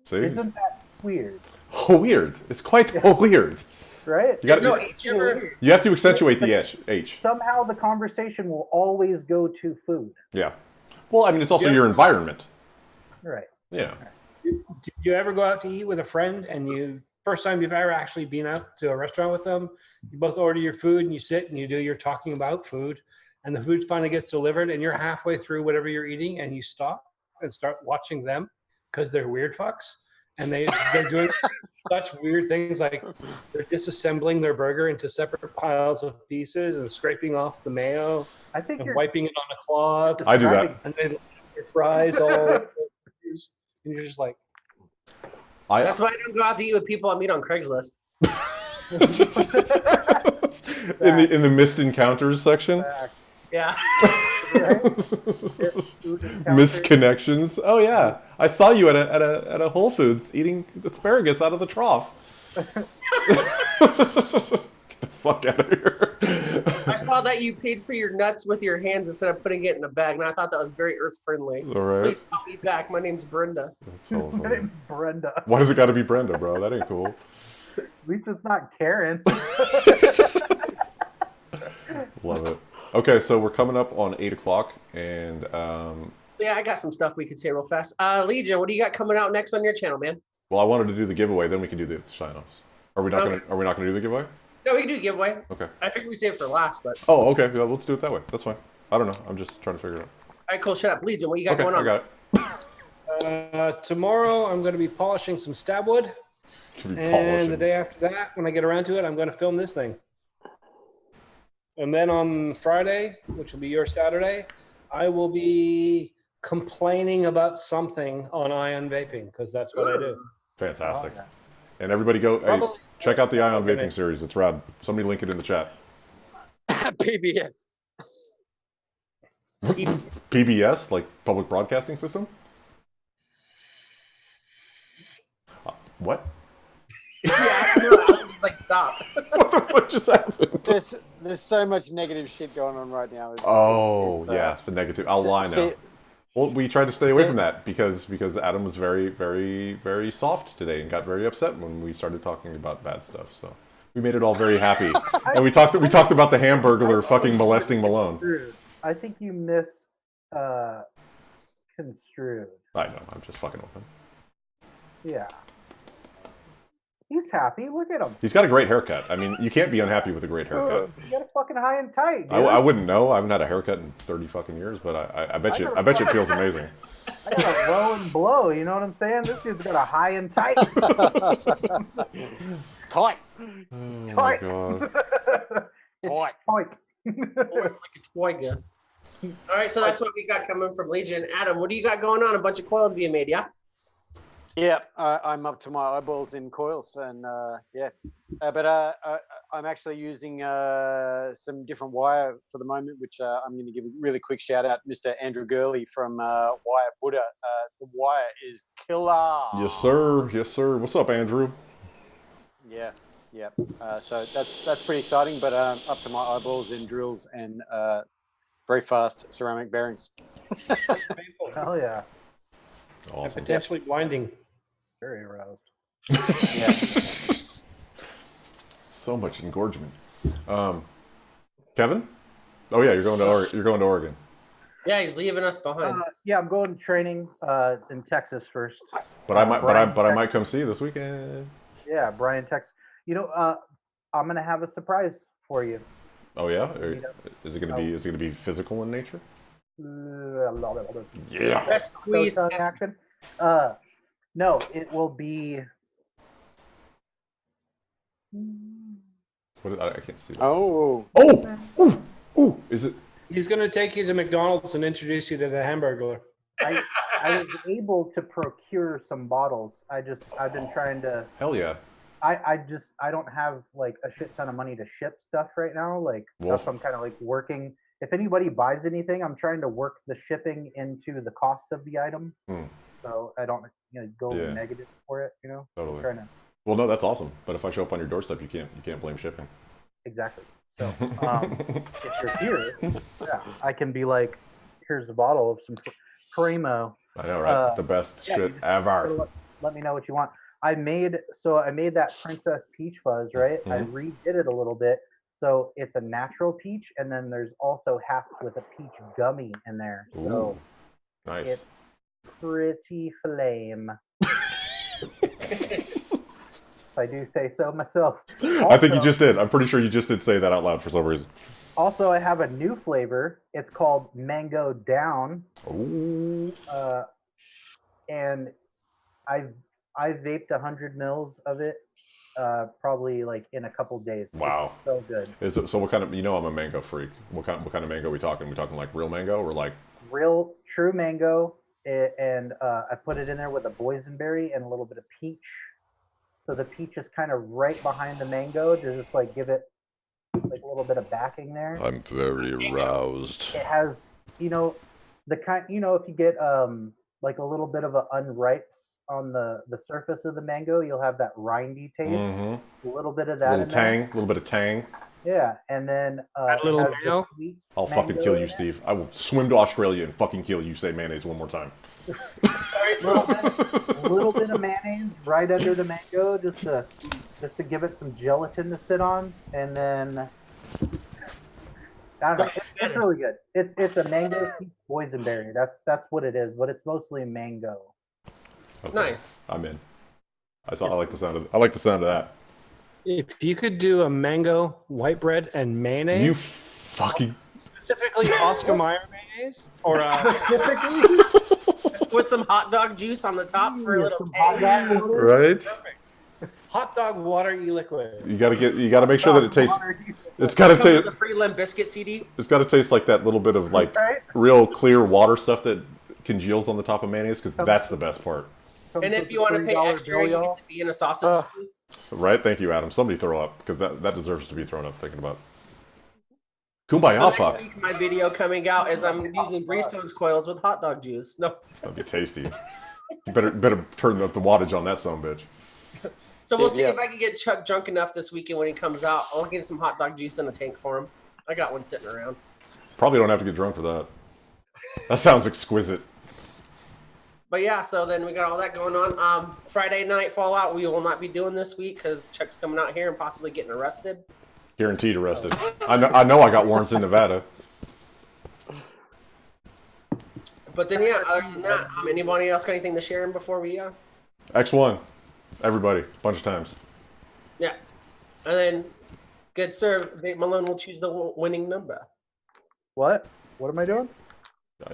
See? Isn't that weird? Oh, weird. It's quite weird. Right? You, There's no got, H in weird. you have to accentuate the H. Somehow the conversation will always go to food. Yeah. Well, I mean, it's also Yeah. your environment. Right. Yeah. Did you ever go out to eat with a friend and you first time you've ever actually been out to a restaurant with them, you both order your food and you sit and you do your talking about food, and the food finally gets delivered and you're halfway through whatever you're eating and you stop and start watching them because they're weird fucks and they're doing such weird things, like they're disassembling their burger into separate piles of pieces and scraping off the mayo I think and you're wiping it on a cloth. I do that. And then your fries all over and you're just like, That's why I don't go out to eat with people I meet on Craigslist. in the missed encounters section. Yeah. Missed connections. Oh yeah, I saw you at a Whole Foods eating asparagus out of the trough. Get the fuck out of here. I saw that you paid for your nuts with your hands instead of putting it in a bag, and I thought that was very earth friendly. All right. Please call me back. My name's Brenda. That's so My funny. name's Brenda. Why does it got to be Brenda, bro? That ain't cool. At least it's not Karen. Love it. Okay, so we're coming up on 8 o'clock, and Yeah, I got some stuff we could say real fast. Legion, what do you got coming out next on your channel, man? well, I wanted to do the giveaway. Then we can do the sign-offs. Are we not Okay. gonna? Are we not gonna do the giveaway? No, we can do a giveaway. Okay. I figured we saved it for last, but Oh, okay. Yeah, let's do it that way. That's fine. I don't know. I'm just trying to figure it out. all right, cool. Shut up, Legion. What you got Okay, going on? I got it. tomorrow I'm going to be polishing some stab wood. Should be And polishing. the day after that, when I get around to it, I'm going to film this thing. And then on Friday, which will be your Saturday, I will be complaining about something on Ion Vaping because that's what I do. Fantastic. Oh, yeah. And everybody go, hey, Probably- check out the Ion Okay. Vaping series. It's rad. Somebody link it in the chat. PBS. PBS, like Public Broadcasting System? What? Yeah, I was just like, stop. What the fuck just happened? There's so much negative shit going on right now. Oh, It's, yeah, the negative. I'll lie now. see- Well, we tried to stay away from that because Adam was very, very, very soft today and got very upset when we started talking about bad stuff. So we made it all very happy, and we talked about the Hamburglar fucking molesting Malone. Construed. I think you construed. I know, I'm just fucking with him. Yeah. He's happy. Look at him. He's got a great haircut. I mean, you can't be unhappy with a great haircut. You got a fucking high and tight, dude. I wouldn't know. I haven't had a haircut in 30 fucking years, but I bet you it feels amazing. I got a low and blow. You know what I'm saying? This dude's got a high and tight. Tight. Oh my Tight. god. Tight. Tight. Like a toy gun. All right, so that's what we got coming from Legion. Adam, what do you got going on? A bunch of coils being made, yeah? Yeah, I'm up to my eyeballs in coils, and yeah, but I'm actually using some different wire for the moment, which I'm going to give a really quick shout out, Mr. Andrew Gurley from Wire Buddha. The wire is killer. Yes, sir. Yes, sir. What's up, Andrew? Yeah, yeah. So that's pretty exciting, but up to my eyeballs in drills and very fast ceramic bearings. Painful Hell yeah. and Awesome. potentially blinding. Very aroused. Yeah. So much engorgement. Kevin? Oh yeah, you're going to Oregon. Yeah, he's leaving us behind. Yeah, I'm going to training in Texas first. But I might Brian, I might come see you this weekend. Yeah, Brian, Texas. You know, I'm gonna have a surprise for you. Oh yeah? Is it gonna be physical in nature? Yeah. Best So squeeze. tongue action. No, it will be. I can't see that. Oh, Oh! Ooh! Is it? He's going to take you to McDonald's and introduce you to the Hamburglar. I was able to procure some bottles. I've been trying to. Hell yeah. I don't have like a shit ton of money to ship stuff right now. Like Well, stuff I'm kind of like working. If anybody buys anything, I'm trying to work the shipping into the cost of the item. Hmm. so I don't go Yeah. negative for it. Totally. Trying to Well, no, that's awesome. But if I show up on your doorstep, you can't blame shipping. exactly. So if you're here, yeah, I can be like, here's a bottle of some Primo. I know, right? The best shit ever. Let me know what you want. I made that Princess Peach Fuzz, right? I redid it a little bit. So it's a natural peach, and then there's also half with a peach gummy in there. Ooh, So nice. it's pretty flame. If I do say so myself. Also, I think you just did. I'm pretty sure you just did say that out loud for some reason. Also, I have a new flavor. It's called Mango Down. Ooh. And I vaped 100 mils of it, probably like in a couple days. Wow, it's so good. Is it, so what kind of? I'm a mango freak. What kind of mango are we talking? We talking like real mango or like real true mango? And I put it in there with a boysenberry and a little bit of peach. So the peach is kind of right behind the mango to just like give it like a little bit of backing there. I'm very aroused. It has the kind if you get like a little bit of an unripe on the surface of the mango, you'll have that rindy taste. A little bit of that. A little bit of tang. Yeah, and then a little mayo. I'll fucking kill you, Steve. I will swim to Australia and fucking kill you. Say mayonnaise one more time. A little bit of mayonnaise right under the mango, just to give it some gelatin to sit on, and then I don't know. It's really good. It's a mango peach boysenberry. That's what it is, but it's mostly mango. Okay. Nice. I'm in. I like the sound of that. If you could do a mango white bread and mayonnaise, You fucking specifically Oscar Mayer mayonnaise, or With some hot dog juice on the top for a little Hot tang. dog water. right. hot dog water e-liquid. You gotta make sure that it tastes. It's gotta Come with taste. the free Limp Biscuit CD. It's gotta taste like that little bit of like Right? real clear water stuff that congeals on the top of mayonnaise, because that's the best part. And if you want to pay $3 extra, you bill, get to be in a sausage juice. Right? Thank you, Adam. Somebody throw up, because that deserves to be thrown up. Thinking about. Kumbaya, So fuck. next week, my video coming out is I'm using Breestone's coils with hot dog juice. No. That'd be tasty. You better turn up the wattage on that son bitch. So we'll see if I can get Chuck drunk enough this weekend when he comes out. I'll get some hot dog juice in a tank for him. I got one sitting around. Probably don't have to get drunk for that. That sounds exquisite. But yeah, so then we got all that going on. Friday night Fallout, we will not be doing this week because Chuck's coming out here and possibly getting arrested. Guaranteed arrested. I know I got warrants in Nevada. But then yeah, other than that, anybody else got anything to share before we X1. Everybody. Bunch of times. Yeah. And then good sir, Vape Malone will choose the winning number. What? What am I doing?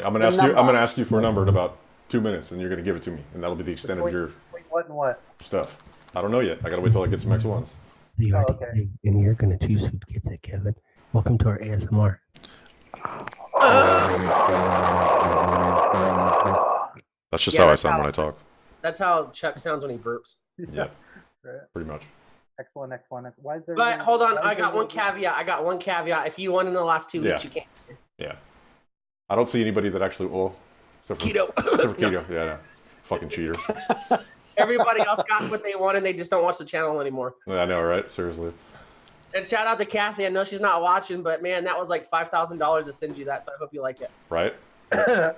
I'm gonna ask you for a number in about 2 minutes, and you're gonna give it to me, and that'll be the extent of your Wait, what and what? stuff. I don't know yet. I gotta wait till I get some X1s. Okay. And you're gonna choose who gets it, Kevin. Welcome to our ASMR. That's just Yeah, how I that's sound how- when I talk. That's how Chuck sounds when he burps. Yeah, Right. pretty much. X1. Why is there? But hold on, I got one caveat. If you won in the last 2 weeks, Yeah. you can't. Yeah. I don't see anybody that actually. Oh, except for Keto. Yeah, no. Fucking cheater. Everybody else got what they wanted. They just don't watch the channel anymore. I know, right? Seriously. And shout out to Kathy. I know she's not watching, but man, that was like $5,000 to send you that. So I hope you like it. Right? I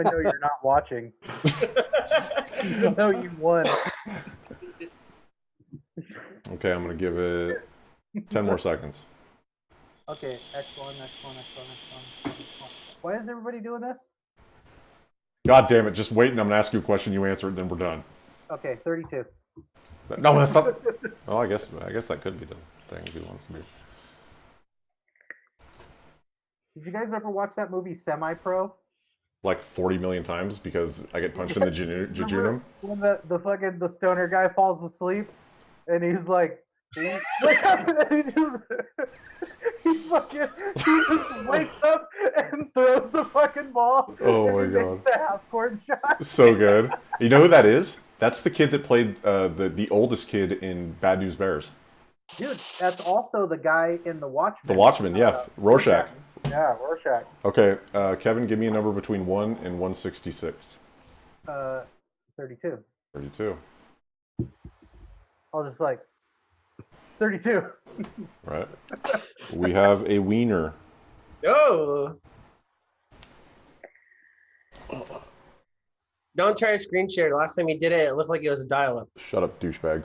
know you're not watching. I know you won. Okay, I'm gonna give it 10 more seconds. Okay, X1. Why is everybody doing this? God damn it! Just wait, and I'm gonna ask you a question. You answer it, then we're done. Okay, 32. No, that's not. Oh, I guess that could be the thing if you want to be. Did you guys ever watch that movie Semi-Pro? Like 40 million times because I get punched in the jejunum. When the stoner guy falls asleep, and he's like, what happened? And he just wakes up and throws the fucking ball. Oh and my he God. makes the half-court shot. So good. You know who that is? That's the kid that played the oldest kid in Bad News Bears. Dude, that's also the guy in The Watchmen. The Watchman, yeah. Rorschach. Yeah, Rorschach. Okay, Kevin, give me a number between 1 and 166. 32. 32. I'll just like 32. Right. We have a wiener. Oh. Don't try to screen share. Last time you did it, it looked like it was a dial-up. Shut up, douchebag.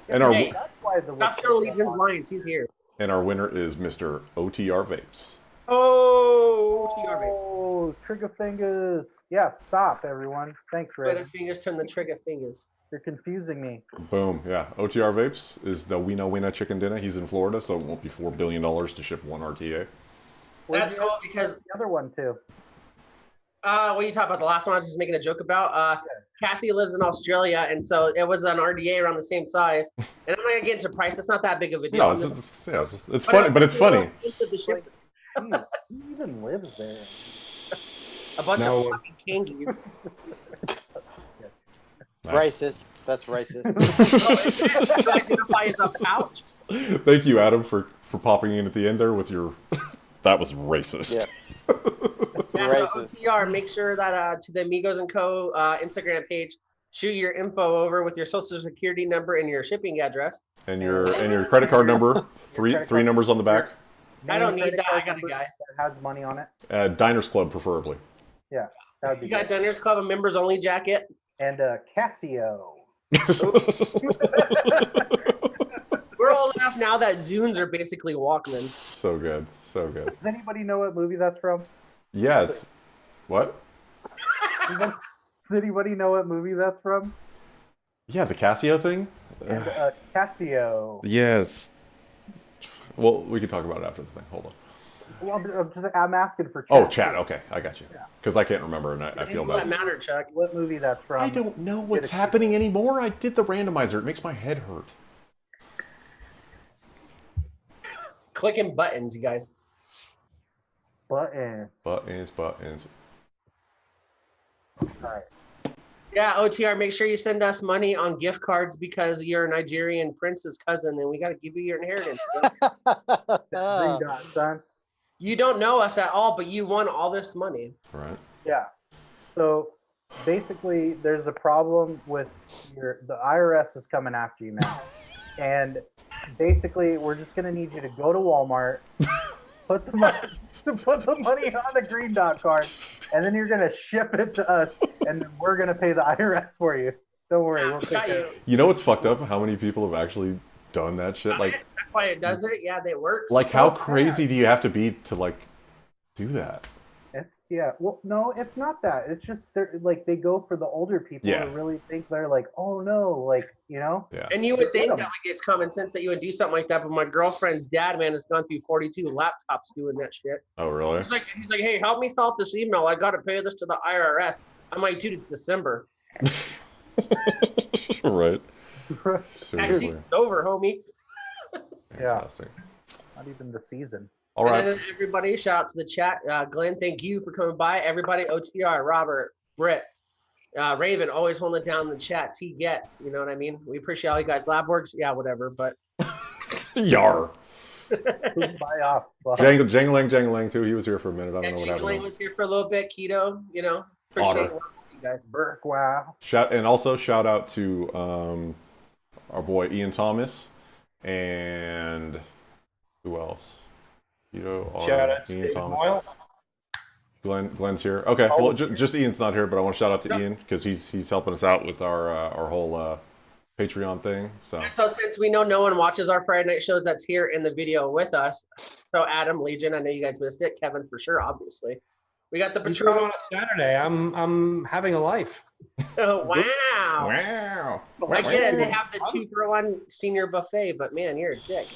And our Hey, That's why the stop showing Legion's lines. He's here. winner is Mr. OTR Vapes. Oh, TR babes. Oh, trigger fingers. Yeah, stop, everyone. Thanks, Where the Red. fingers turn the trigger fingers. You're confusing me. Boom. Yeah. OTR Vapes is the Wiener chicken dinner. He's in Florida, so it won't be $4 billion to ship one RTA. That's cool because The other one, too. what are you talking about? The last one I was just making a joke about. Kathy lives in Australia, and so it was an RDA around the same size. And I'm not gonna get into price. It's not that big of a deal. No, it's funny, but it's funny. He even lives there. A bunch No. of fucking kangies. Racist. That's racist. Identify as a pouch. Thank you, Adam, for popping in at the end there with your. That was racist. Yeah. Yeah, so Racist. OTR, make sure that to the Amigos & Co. Instagram page, shoot your info over with your social security number and your shipping address. And your credit card number, three numbers on the back. I don't need Credit that. card I got a number guy. that has money on it. Diners Club, preferably. Yeah, that would be You got good. Diners Club, a members only jacket. And Casio. We're old enough now that Zunes are basically Walkman. So good, so good. Does anybody know what movie that's from? Yeah, it's what? Does anybody know what movie that's from? Yeah, the Casio thing. And Casio. Yes. Well, we can talk about it after the thing. Hold on. Well, I'm asking for chat. Oh, chat. Okay, I got you. Because I can't remember, and I feel Does that bad. matter, Chuck? What movie that's from? I don't know what's happening anymore. I did the randomizer. It makes my head hurt. Clicking buttons, you guys. Buttons. Buttons. All right. Yeah, OTR, make sure you send us money on gift cards because you're a Nigerian prince's cousin and we got to give you your inheritance. Green dot, son. You don't know us at all, but you won all this money. Right. Yeah. So basically, there's a problem with the IRS is coming after you now, and basically, we're just gonna need you to go to Walmart, put the money on the green dot card, and then you're gonna ship it to us, and then we're gonna pay the IRS for you. Don't worry, we'll take Got care you. of it. You know what's fucked up? How many people have actually done that shit? Like, That's why it does it. Yeah, that works. how Oh, crazy do you have to be to like do that? Well, no, it's not that. It's just they're like they go for the older people Yeah. who really think they're like, oh no, like Yeah. And you would think that like it's common sense that you would do something like that, but my girlfriend's dad, man, has gone through 42 laptops doing that shit. Oh, really? He's like, hey, help me fill out this email. I got to pay this to the IRS. I'm like, dude, it's December. Right. Tax Seriously. season's over, homie. Fantastic. not even the season. All And right. then everybody, shout out to the chat. Glenn, thank you for coming by. Everybody, OTR, Robert, Britt, Raven, always holding it down in the chat. T Gets, you know what I mean? We appreciate all you guys. Labworks, yeah, whatever. But Yar. Buy off. Fuck. Jangling too. He was here for a minute. I don't know what Jingling happened. was here for a little bit. Keto, you know, appreciate Otter. working with you guys. Burke, wow. Shout out to our boy Ian Thomas and who else? Shout out to Ian David Thomas. Moyle. Glenn's here. Okay, well, just Ian's not here, but I want to shout out to Ian because he's helping us out with our whole Patreon thing. So And so since we know no one watches our Friday night shows that's here in the video with us, so Adam, Legion, I know you guys missed it. Kevin, for sure, obviously. We got the You threw it Patron. on a Saturday. I'm having a life. Oh, wow. wow. I get it. They have the 2-for-1 senior buffet, but man, you're a dick.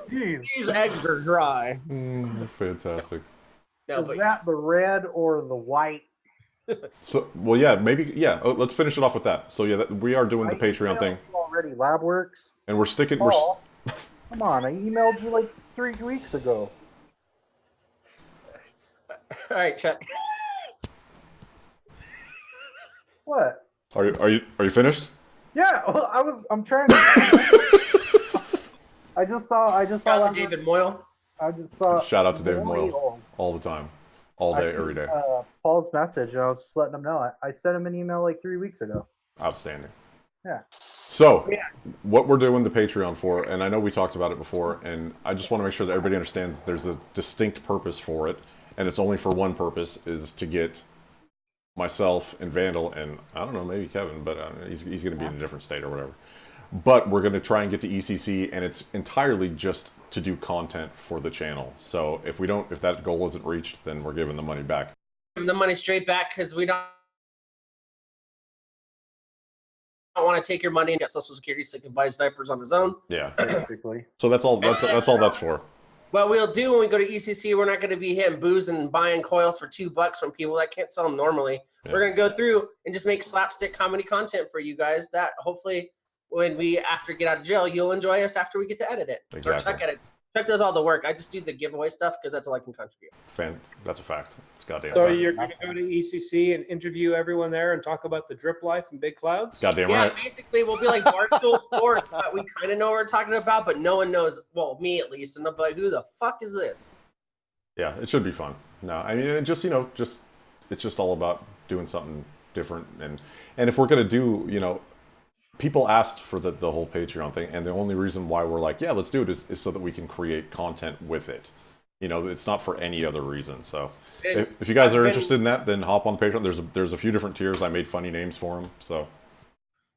Jeez. These eggs are dry. Fantastic. No, Is but that the red or the white? So, well, yeah, maybe, yeah. Oh, let's finish it off with that. So, yeah, we are doing the I Patreon emailed thing, you already, Labworks. and we're sticking. Paul, come on, I emailed you like 3 weeks ago. all right, Chuck. What? Are you finished? Yeah, well, I'm trying to. I just saw. Shout out to David Moyle. I just saw. Shout out to David Moyle. Moyle all the time, all day, every day. Paul's message, and I was just letting him know. I sent him an email like 3 weeks ago. Outstanding. Yeah. So, what we're doing the Patreon for, and I know we talked about it before, and I just want to make sure that everybody understands there's a distinct purpose for it, and it's only for one purpose, is to get myself and Vandal, and I don't know, maybe Kevin, but he's going to be in a different state or whatever. But we're going to try and get to ECC, and it's entirely just to do content for the channel. So if that goal isn't reached, then we're giving the money back. Give the money straight back because we don't want to take your money and get Social Security so he can buy his diapers on his own. Yeah. Basically. So that's all that's for. What we'll do when we go to ECC, we're not going to be hitting booze and buying coils for $2 from people that can't sell them normally. Yeah. We're going to go through and just make slapstick comedy content for you guys that hopefully when we after get out of jail, you'll enjoy us after we get to edit it. Exactly. Or Chuck edit. Chuck does all the work. I just do the giveaway stuff because that's all I can contribute. That's a fact. It's goddamn So fact. you're going to go to ECC and interview everyone there and talk about the drip life and big clouds? Goddamn yeah, right. Basically we'll be like Barstool Sports, but we kind of know what we're talking about, but no one knows, well, me at least, and they'll be like, who the fuck is this? Yeah, it should be fun. No, I mean, it's just all about doing something different. And if we're going to do, people asked for the whole Patreon thing, and the only reason why we're like, yeah, let's do it is so that we can create content with it. It's not for any other reason. So if you guys are interested in that, then hop on the Patreon. There's a few different tiers. I made funny names for them. So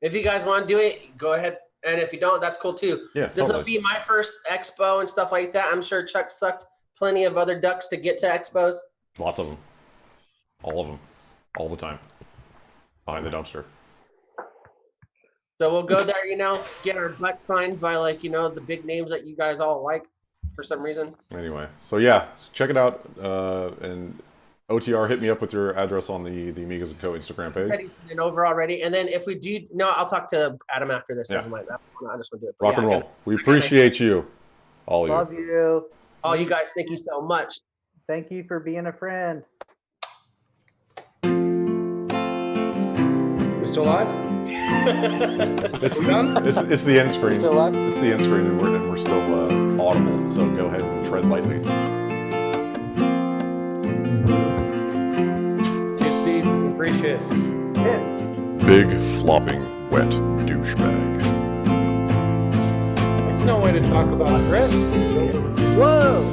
if you guys want to do it, go ahead. And if you don't, that's cool too. Yeah, this will be my first expo and stuff like that. I'm sure Chuck sucked plenty of other ducks to get to expos. Lots of them. All of them. All the time. Behind the dumpster. So we'll go there, get our butt signed by the big names that you guys all like for some reason. Anyway, so yeah, check it out. And OTR, hit me up with your address on the Amigos Co Instagram page. And over already. And then if we do, I'll talk to Adam after this. Yeah. I just want to do it. Rock and roll. We appreciate you. All of you. Love you. All you guys, thank you so much. Thank you for being a friend. We still live? It's the end screen. Still live? It's the end screen, and we're still audible. So go ahead and tread lightly. Appreciate it. Yeah. Big flopping wet douchebag. It's no way to talk about Chris. Whoa!